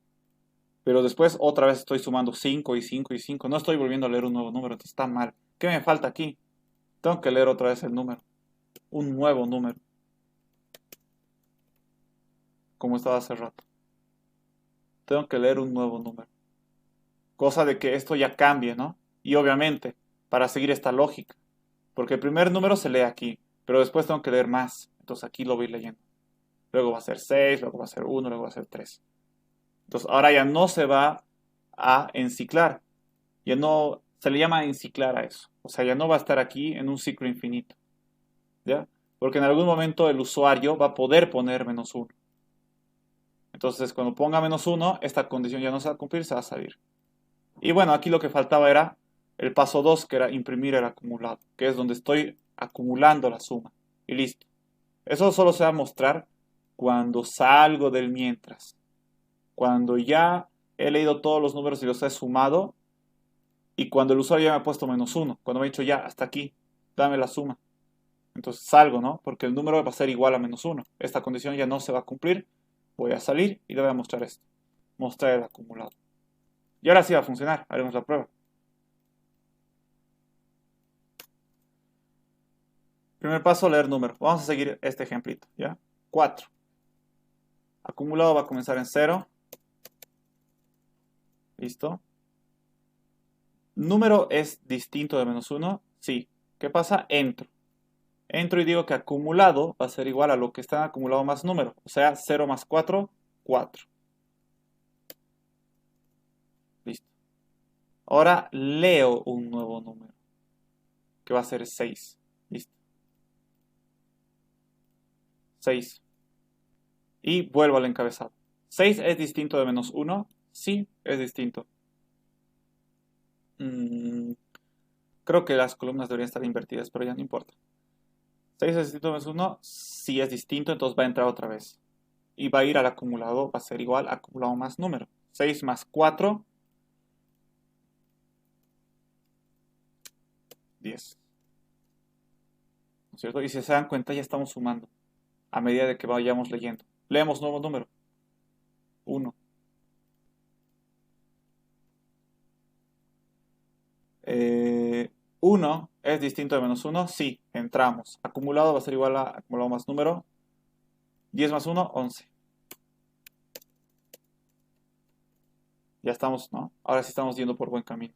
Pero después otra vez estoy sumando 5 y 5 y 5. No estoy volviendo a leer un nuevo número, entonces está mal. ¿Qué me falta aquí? Tengo que leer otra vez el número. Un nuevo número. Como estaba hace rato. Tengo que leer un nuevo número. Cosa de que esto ya cambie, ¿no? Y obviamente, para seguir esta lógica. Porque el primer número se lee aquí, pero después tengo que leer más. Entonces aquí lo voy leyendo. Luego va a ser 6, luego va a ser 1, luego va a ser 3. Entonces ahora ya no se va a enciclar. Ya no se le llama enciclar a eso. O sea, ya no va a estar aquí en un ciclo infinito. ¿Ya? Porque en algún momento el usuario va a poder poner menos 1. Entonces cuando ponga menos 1, esta condición ya no se va a cumplir, se va a salir. Y bueno, aquí lo que faltaba era el paso 2, que era imprimir el acumulado, que es donde estoy acumulando la suma. Y listo. Eso solo se va a mostrar cuando salgo del mientras. Cuando ya he leído todos los números y los he sumado. Y cuando el usuario ya me ha puesto menos 1. Cuando me ha dicho ya, hasta aquí, dame la suma. Entonces salgo, ¿no? Porque el número va a ser igual a menos 1. Esta condición ya no se va a cumplir. Voy a salir y le voy a mostrar esto. Mostrar el acumulado. Y ahora sí va a funcionar. Haremos la prueba. Primer paso, leer número. Vamos a seguir este ejemplito, ¿ya? 4. Acumulado va a comenzar en 0. ¿Listo? ¿Número es distinto de menos 1? Sí. ¿Qué pasa? Entro. Entro y digo que acumulado va a ser igual a lo que está en acumulado más número. O sea, 0 más 4, 4. Listo. Ahora leo un nuevo número, que va a ser 6. Listo. 6. Y vuelvo al encabezado. ¿6 es distinto de menos 1? Sí, es distinto. Creo que las columnas deberían estar invertidas, pero ya no importa. 6 es distinto de menos 1. Sí es distinto, entonces va a entrar otra vez. y va a ir al acumulado, va a ser igual a acumulado más número. 6 más 4, 10. ¿No es cierto? Y si se dan cuenta, ya estamos sumando a medida de que vayamos leyendo. Leemos nuevo número. 1. 1 es distinto de menos 1. Sí, entramos. Acumulado va a ser igual a acumulado más número. 10 más 1, 11. Ya estamos, ¿no? Ahora sí estamos yendo por buen camino.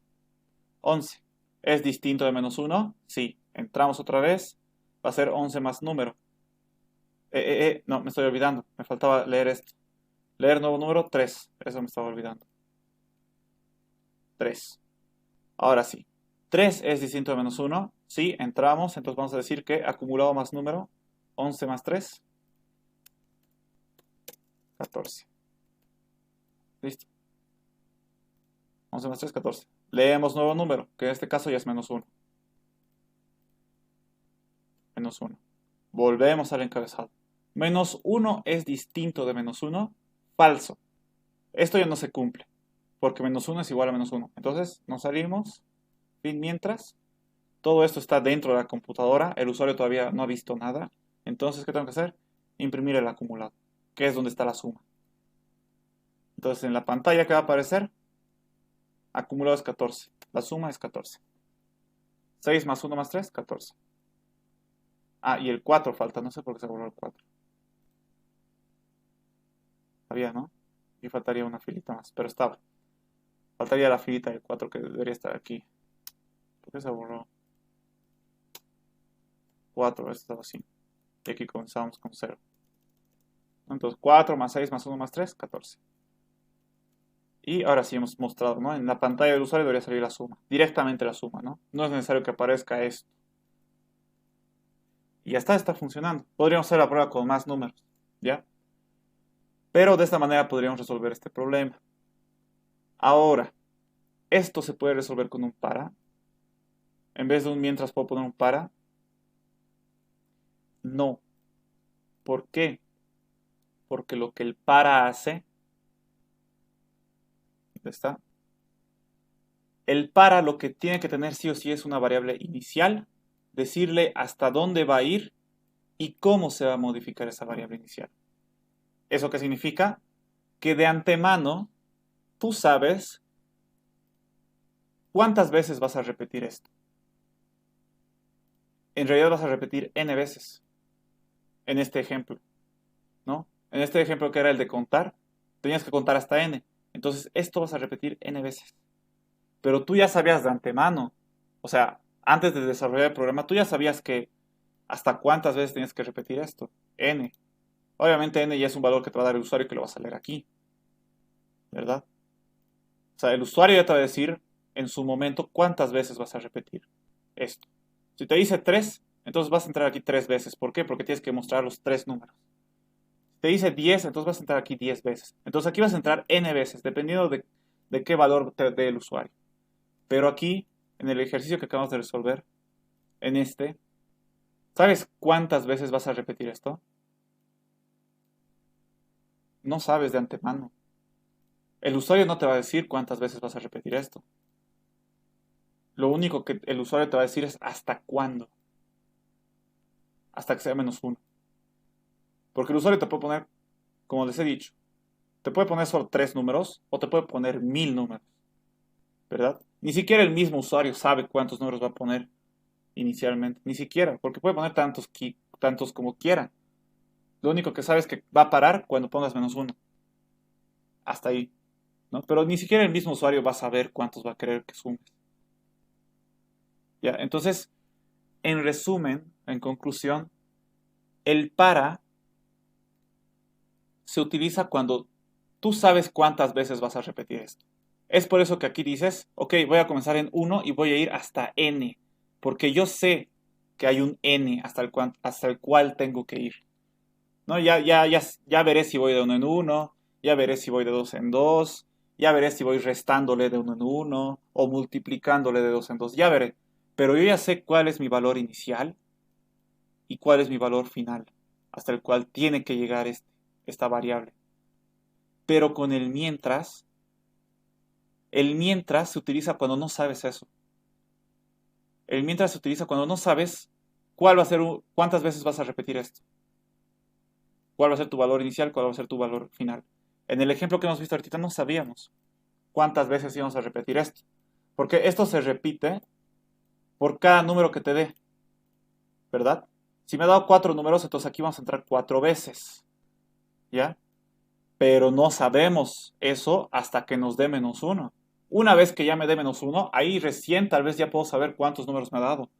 11. ¿Es distinto de menos 1? Sí. Entramos otra vez. Va a ser 11 más número. No, me estoy olvidando. Me faltaba leer esto. Leer nuevo número, 3. Eso me estaba olvidando. 3. Ahora sí. 3 es distinto de menos 1. Sí, entramos. Entonces vamos a decir que acumulado más número. 11 más 3. 14. Listo. 11 más 3, 14. Leemos nuevo número, que en este caso ya es menos 1. Menos 1. Volvemos al encabezado. Menos 1 es distinto de menos 1. Falso. Esto ya no se cumple, porque menos 1 es igual a menos 1. Entonces nos salimos. Mientras todo esto está dentro de la computadora, el usuario todavía no ha visto nada. Entonces, ¿qué tengo que hacer? Imprimir el acumulado, que es donde está la suma. Entonces, en la pantalla que va a aparecer, acumulado es 14. La suma es 14. 6 más 1 más 3, 14. Ah, y el 4 falta, no sé por qué se borró el 4. Había, ¿no? Y faltaría una filita más, pero estaba. Faltaría la filita del 4 que debería estar aquí. ¿Por qué se borró? 4, esto estaba así. Y aquí comenzamos con 0. Entonces 4 más 6 más 1 más 3, 14. Y ahora sí hemos mostrado, ¿no? En la pantalla del usuario debería salir la suma. Directamente la suma, ¿no? No es necesario que aparezca esto. Y ya está funcionando. Podríamos hacer la prueba con más números, ¿ya? Pero de esta manera podríamos resolver este problema. Ahora, esto se puede resolver con un para. En vez de un mientras puedo poner un para. No. ¿Por qué? Porque lo que el para hace, ¿dónde está? El para lo que tiene que tener sí o sí es una variable inicial, decirle hasta dónde va a ir y cómo se va a modificar esa variable inicial. ¿Eso qué significa? Que de antemano tú sabes cuántas veces vas a repetir esto. En realidad vas a repetir n veces en este ejemplo, ¿no? En este ejemplo que era el de contar, tenías que contar hasta n. Entonces esto vas a repetir n veces. Pero tú ya sabías de antemano, o sea, antes de desarrollar el programa, tú ya sabías que hasta cuántas veces tenías que repetir esto, n. Obviamente n ya es un valor que te va a dar el usuario que lo vas a leer aquí, ¿verdad? O sea, el usuario ya te va a decir en su momento cuántas veces vas a repetir esto. Si te dice 3, entonces vas a entrar aquí 3 veces. ¿Por qué? Porque tienes que mostrar los 3 números. Si te dice 10, entonces vas a entrar aquí 10 veces. Entonces aquí vas a entrar n veces, dependiendo de qué valor te dé el usuario. Pero aquí, en el ejercicio que acabamos de resolver, en este, ¿sabes cuántas veces vas a repetir esto? No sabes de antemano. El usuario no te va a decir cuántas veces vas a repetir esto. Lo único que el usuario te va a decir es hasta cuándo. Hasta que sea menos 1. Porque el usuario te puede poner, como les he dicho, te puede poner solo 3 números o te puede poner 1000 números. ¿Verdad? Ni siquiera el mismo usuario sabe cuántos números va a poner inicialmente. Ni siquiera, porque puede poner tantos como quiera. Lo único que sabe es que va a parar cuando pongas menos 1. Hasta ahí. ¿No? Pero ni siquiera el mismo usuario va a saber cuántos va a querer que sumes. ¿Ya? Entonces, en resumen, en conclusión, el para se utiliza cuando tú sabes cuántas veces vas a repetir esto. Es por eso que aquí dices, ok, voy a comenzar en 1 y voy a ir hasta n, porque yo sé que hay un n hasta el cual tengo que ir. ¿No? Ya veré si voy de 1 en 1, ya veré si voy de 2 en 2, ya veré si voy restándole de 1 en 1 o multiplicándole de 2 en 2, ya veré. Pero yo ya sé cuál es mi valor inicial y cuál es mi valor final, hasta el cual tiene que llegar este. esta variable. Pero con el mientras se utiliza cuando no sabes eso. El mientras se utiliza cuando no sabes cuál va a ser, cuántas veces vas a repetir esto. Cuál va a ser tu valor inicial, cuál va a ser tu valor final. En el ejemplo que hemos visto ahorita no sabíamos cuántas veces íbamos a repetir esto. Porque esto se repite por cada número que te dé. ¿Verdad? Si me ha dado 4 números, entonces aquí vamos a entrar 4 veces. ¿Ya? Pero no sabemos eso hasta que nos dé -1. Una vez que ya me dé -1, ahí recién tal vez ya puedo saber cuántos números me ha dado.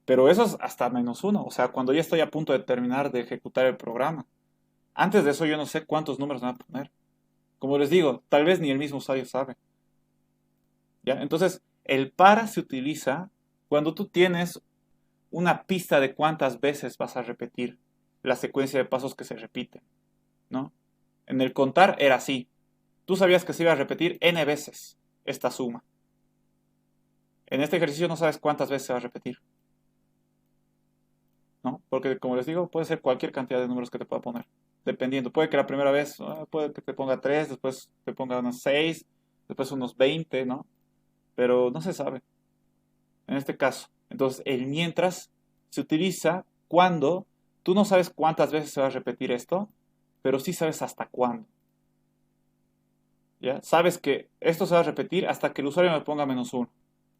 Pero eso es hasta -1, o sea, cuando ya estoy a punto de terminar de ejecutar el programa. Antes de eso yo no sé cuántos números me va a poner. Como les digo, tal vez ni el mismo usuario sabe. ¿Ya? Entonces, el para se utiliza cuando tú tienes una pista de cuántas veces vas a repetir la secuencia de pasos que se repiten, ¿no? En el contar era así. Tú sabías que se iba a repetir n veces esta suma. En este ejercicio no sabes cuántas veces se va a repetir, ¿no? Porque como les digo, puede ser cualquier cantidad de números que te pueda poner, dependiendo. Puede que la primera vez, puede que te ponga 3, después te ponga unos 6, después unos 20, ¿no? Pero no se sabe, en este caso. Entonces, el mientras se utiliza cuando tú no sabes cuántas veces se va a repetir esto, pero sí sabes hasta cuándo. ¿Ya? Sabes que esto se va a repetir hasta que el usuario me ponga -1.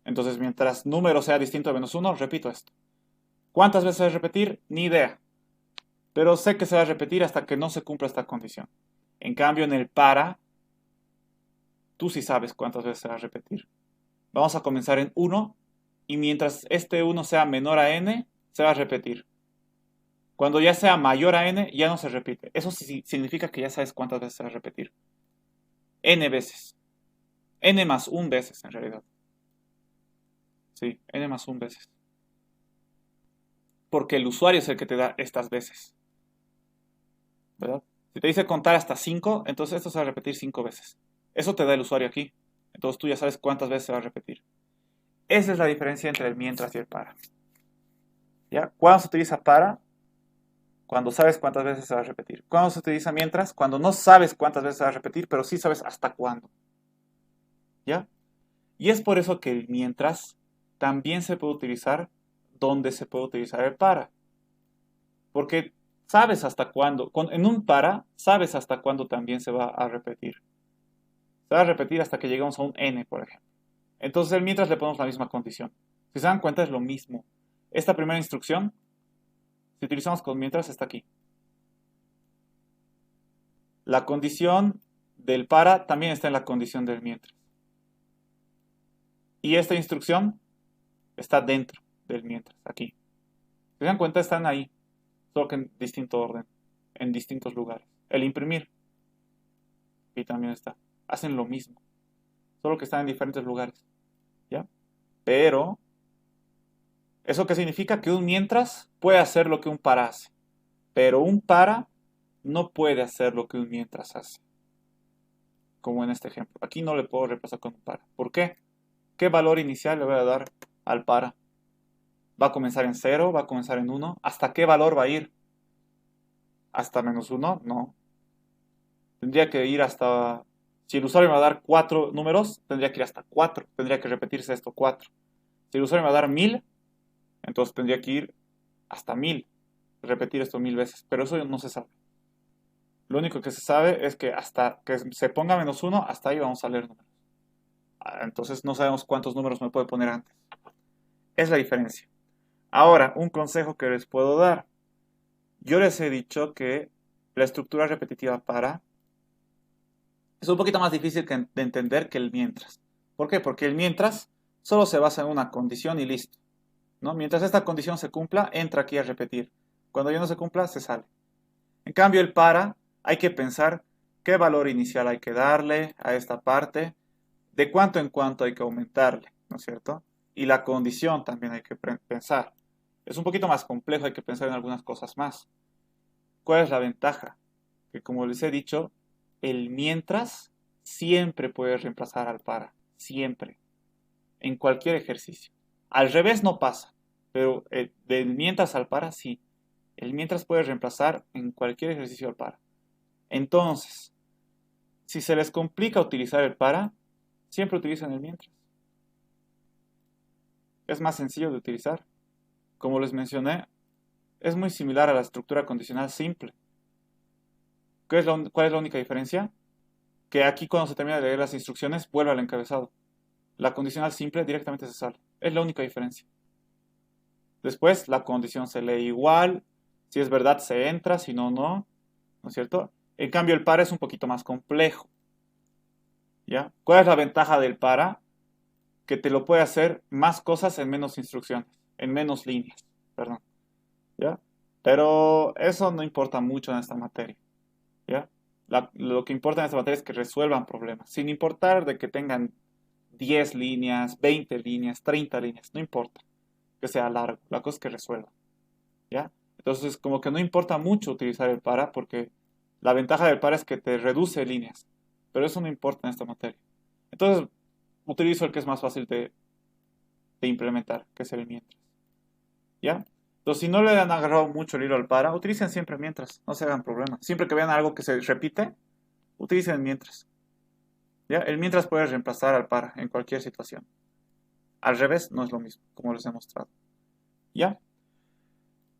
Entonces, mientras número sea distinto a -1, repito esto. ¿Cuántas veces se va a repetir? Ni idea. Pero sé que se va a repetir hasta que no se cumpla esta condición. En cambio, en el para, tú sí sabes cuántas veces se va a repetir. Vamos a comenzar en 1 y mientras este 1 sea menor a n, se va a repetir. Cuando ya sea mayor a n, ya no se repite. Eso sí significa que ya sabes cuántas veces se va a repetir. N veces. N más 1 veces, en realidad. Sí, N más 1 veces. Porque el usuario es el que te da estas veces. ¿Verdad? Si te dice contar hasta 5, entonces esto se va a repetir 5 veces. Eso te da el usuario aquí. Entonces tú ya sabes cuántas veces se va a repetir. Esa es la diferencia entre el mientras y el para. ¿Ya? ¿Cuándo se utiliza para? Cuando sabes cuántas veces se va a repetir. ¿Cuándo se utiliza mientras? Cuando no sabes cuántas veces se va a repetir, pero sí sabes hasta cuándo. ¿Ya? Y es por eso que el mientras también se puede utilizar donde se puede utilizar el para. Porque sabes hasta cuándo. En un para, sabes hasta cuándo también se va a repetir. Se va a repetir hasta que lleguemos a un n, por ejemplo. Entonces el mientras le ponemos la misma condición. Si se dan cuenta es lo mismo. Esta primera instrucción, si utilizamos con mientras, está aquí. La condición del para también está en la condición del mientras. Y esta instrucción está dentro del mientras, aquí. Si se dan cuenta, están ahí, solo que en distinto orden, en distintos lugares. El imprimir, aquí también está. Hacen lo mismo, solo que están en diferentes lugares. ¿Ya? Pero, ¿eso qué significa? Que un mientras puede hacer lo que un para hace. Pero un para no puede hacer lo que un mientras hace. Como en este ejemplo. Aquí no le puedo reemplazar con un para. ¿Por qué? ¿Qué valor inicial le voy a dar al para? ¿Va a comenzar en 0? ¿Va a comenzar en 1? ¿Hasta qué valor va a ir? ¿Hasta -1? No. Tendría que ir hasta... Si el usuario me va a dar 4 números, tendría que ir hasta 4. Tendría que repetirse esto 4. Si el usuario me va a dar 1000, entonces tendría que ir hasta 1000. Repetir esto 1000 veces. Pero eso no se sabe. Lo único que se sabe es que hasta que se ponga -1, hasta ahí vamos a leer números. Entonces no sabemos cuántos números me puede poner antes. Es la diferencia. Ahora, un consejo que les puedo dar. Yo les he dicho que la estructura repetitiva para es un poquito más difícil de entender que el mientras. ¿Por qué? Porque el mientras solo se basa en una condición y listo, ¿no? Mientras esta condición se cumpla, entra aquí a repetir. Cuando ya no se cumpla, se sale. En cambio, el para, hay que pensar qué valor inicial hay que darle a esta parte, de cuánto en cuánto hay que aumentarle, ¿no es cierto? Y la condición también hay que pensar. Es un poquito más complejo, hay que pensar en algunas cosas más. ¿Cuál es la ventaja? Que como les he dicho, el mientras siempre puede reemplazar al para, siempre, en cualquier ejercicio. Al revés no pasa, pero del mientras al para sí. El mientras puede reemplazar en cualquier ejercicio al para. Entonces, si se les complica utilizar el para, siempre utilicen el mientras. Es más sencillo de utilizar. Como les mencioné, es muy similar a la estructura condicional simple. ¿Cuál es la única diferencia? Que aquí cuando se termina de leer las instrucciones, vuelve al encabezado. La condicional simple directamente se sale. Es la única diferencia. Después, la condición se lee igual. Si es verdad, se entra. Si no, no. ¿No es cierto? En cambio, el para es un poquito más complejo. ¿Ya? ¿Cuál es la ventaja del para? Que te lo puede hacer más cosas en menos instrucciones. En menos líneas. Perdón. ¿Ya? Pero eso no importa mucho en esta materia. ¿Ya? Lo que importa en esta materia es que resuelvan problemas. Sin importar de que tengan 10 líneas, 20 líneas, 30 líneas. No importa que sea largo. La cosa es que resuelva. ¿Ya? Entonces, como que no importa mucho utilizar el para porque la ventaja del para es que te reduce líneas. Pero eso no importa en esta materia. Entonces, utilizo el que es más fácil de implementar, que es el mientras. ¿Ya? Entonces, si no le han agarrado mucho el hilo al para, utilicen siempre mientras. No se hagan problemas. Siempre que vean algo que se repite, utilicen el mientras. ¿Ya? El mientras puede reemplazar al para en cualquier situación. Al revés, no es lo mismo, como les he mostrado. ¿Ya?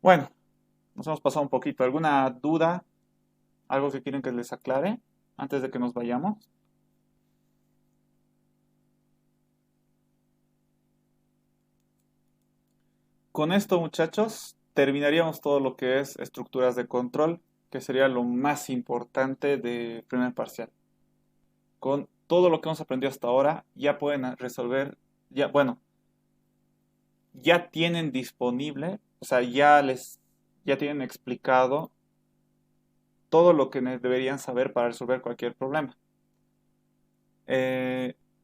Bueno, nos hemos pasado un poquito. ¿Alguna duda? ¿Algo que quieren que les aclare antes de que nos vayamos? Con esto, muchachos, terminaríamos todo lo que es estructuras de control, que sería lo más importante de primer parcial. Con todo lo que hemos aprendido hasta ahora, ya pueden resolver, ya, bueno, ya tienen disponible, o sea, ya tienen explicado todo lo que deberían saber para resolver cualquier problema.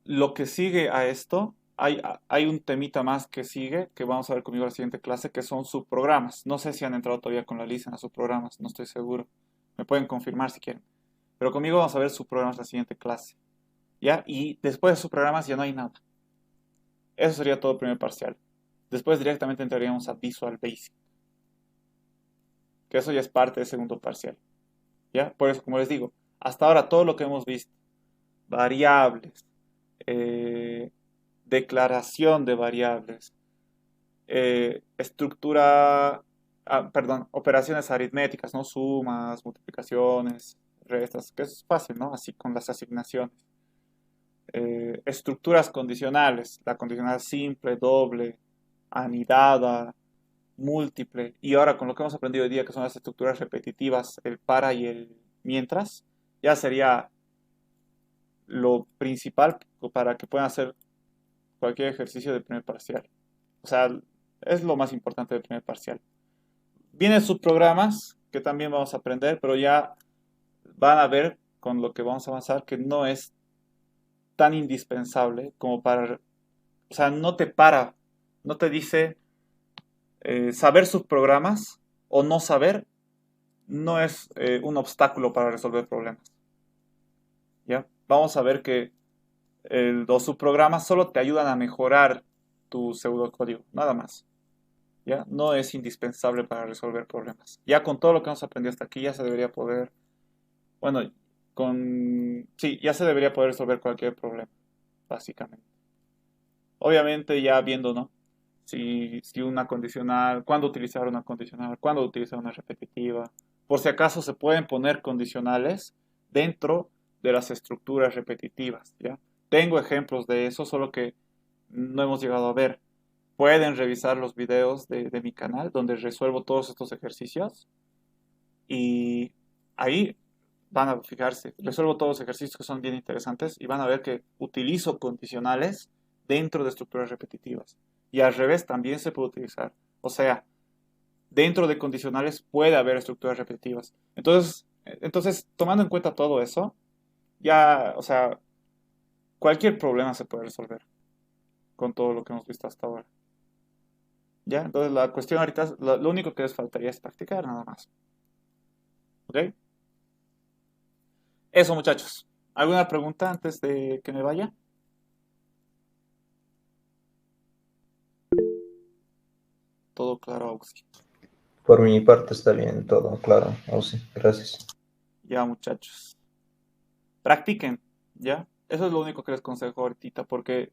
Lo que sigue a esto, hay un temita más que sigue, que vamos a ver conmigo en la siguiente clase, que son subprogramas. No sé si han entrado todavía con la lista a subprogramas, no estoy seguro. Me pueden confirmar si quieren. Pero conmigo vamos a ver subprogramas la siguiente clase. ¿Ya? Y después de subprogramas ya no hay nada. Eso sería todo el primer parcial. Después directamente entraríamos a Visual Basic. Que eso ya es parte del segundo parcial. ¿Ya? Por eso, como les digo, hasta ahora todo lo que hemos visto, variables, declaración de variables, operaciones aritméticas, ¿no? Sumas, multiplicaciones, restas, que es fácil, ¿no? Así con las asignaciones. Estructuras condicionales, la condicional simple, doble, anidada, múltiple, y ahora con lo que hemos aprendido hoy día, que son las estructuras repetitivas, el para y el mientras, ya sería lo principal para que puedan hacer cualquier ejercicio de primer parcial. O sea, es lo más importante del primer parcial. Vienen subprogramas que también vamos a aprender, pero ya van a ver con lo que vamos a avanzar que no es tan indispensable como para, o sea, no te dice saber subprogramas o no saber no es un obstáculo para resolver problemas. ¿Ya? Vamos a ver que los subprogramas solo te ayudan a mejorar tu pseudocódigo, nada más. ¿Ya? No es indispensable para resolver problemas. Ya con todo lo que hemos aprendido hasta aquí ya se debería poder, bueno, sí, ya se debería poder resolver cualquier problema, básicamente. Obviamente ya viendo, ¿no? Si una condicional, cuándo utilizar una condicional, cuándo utilizar una repetitiva. Por si acaso se pueden poner condicionales dentro de las estructuras repetitivas, ¿ya? Tengo ejemplos de eso, solo que no hemos llegado a ver. Pueden revisar los videos de mi canal donde resuelvo todos estos ejercicios y ahí van a fijarse, resuelvo todos los ejercicios que son bien interesantes y van a ver que utilizo condicionales dentro de estructuras repetitivas. Y al revés también se puede utilizar. O sea, dentro de condicionales puede haber estructuras repetitivas. Entonces, tomando en cuenta todo eso, ya, o sea, cualquier problema se puede resolver con todo lo que hemos visto hasta ahora. ¿Ya? Entonces la cuestión ahorita, lo único que les faltaría es practicar nada más. ¿Ok? Eso, muchachos. ¿Alguna pregunta antes de que me vaya? Todo claro, Auxi. Por mi parte está bien todo, claro. Oh, sí, gracias. Ya, muchachos. Practiquen, ¿ya? Eso es lo único que les consejo ahorita, porque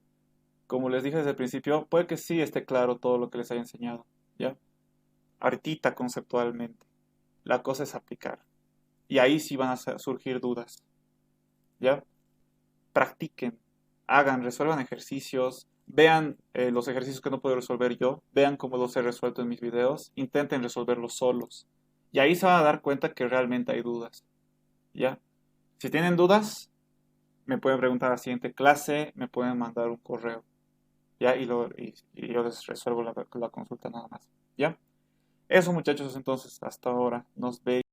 como les dije desde el principio, puede que sí esté claro todo lo que les haya enseñado, ¿ya? Ahorita conceptualmente. La cosa es aplicar. Y ahí sí van a surgir dudas, ¿ya? Practiquen, hagan, resuelvan ejercicios, vean los ejercicios que no puedo resolver yo, vean cómo los he resuelto en mis videos, intenten resolverlos solos. Y ahí se van a dar cuenta que realmente hay dudas, ¿ya? Si tienen dudas, me pueden preguntar a la siguiente clase, me pueden mandar un correo, ¿ya? Y yo les resuelvo la consulta nada más, ¿ya? Eso, muchachos, entonces, hasta ahora. Nos vemos.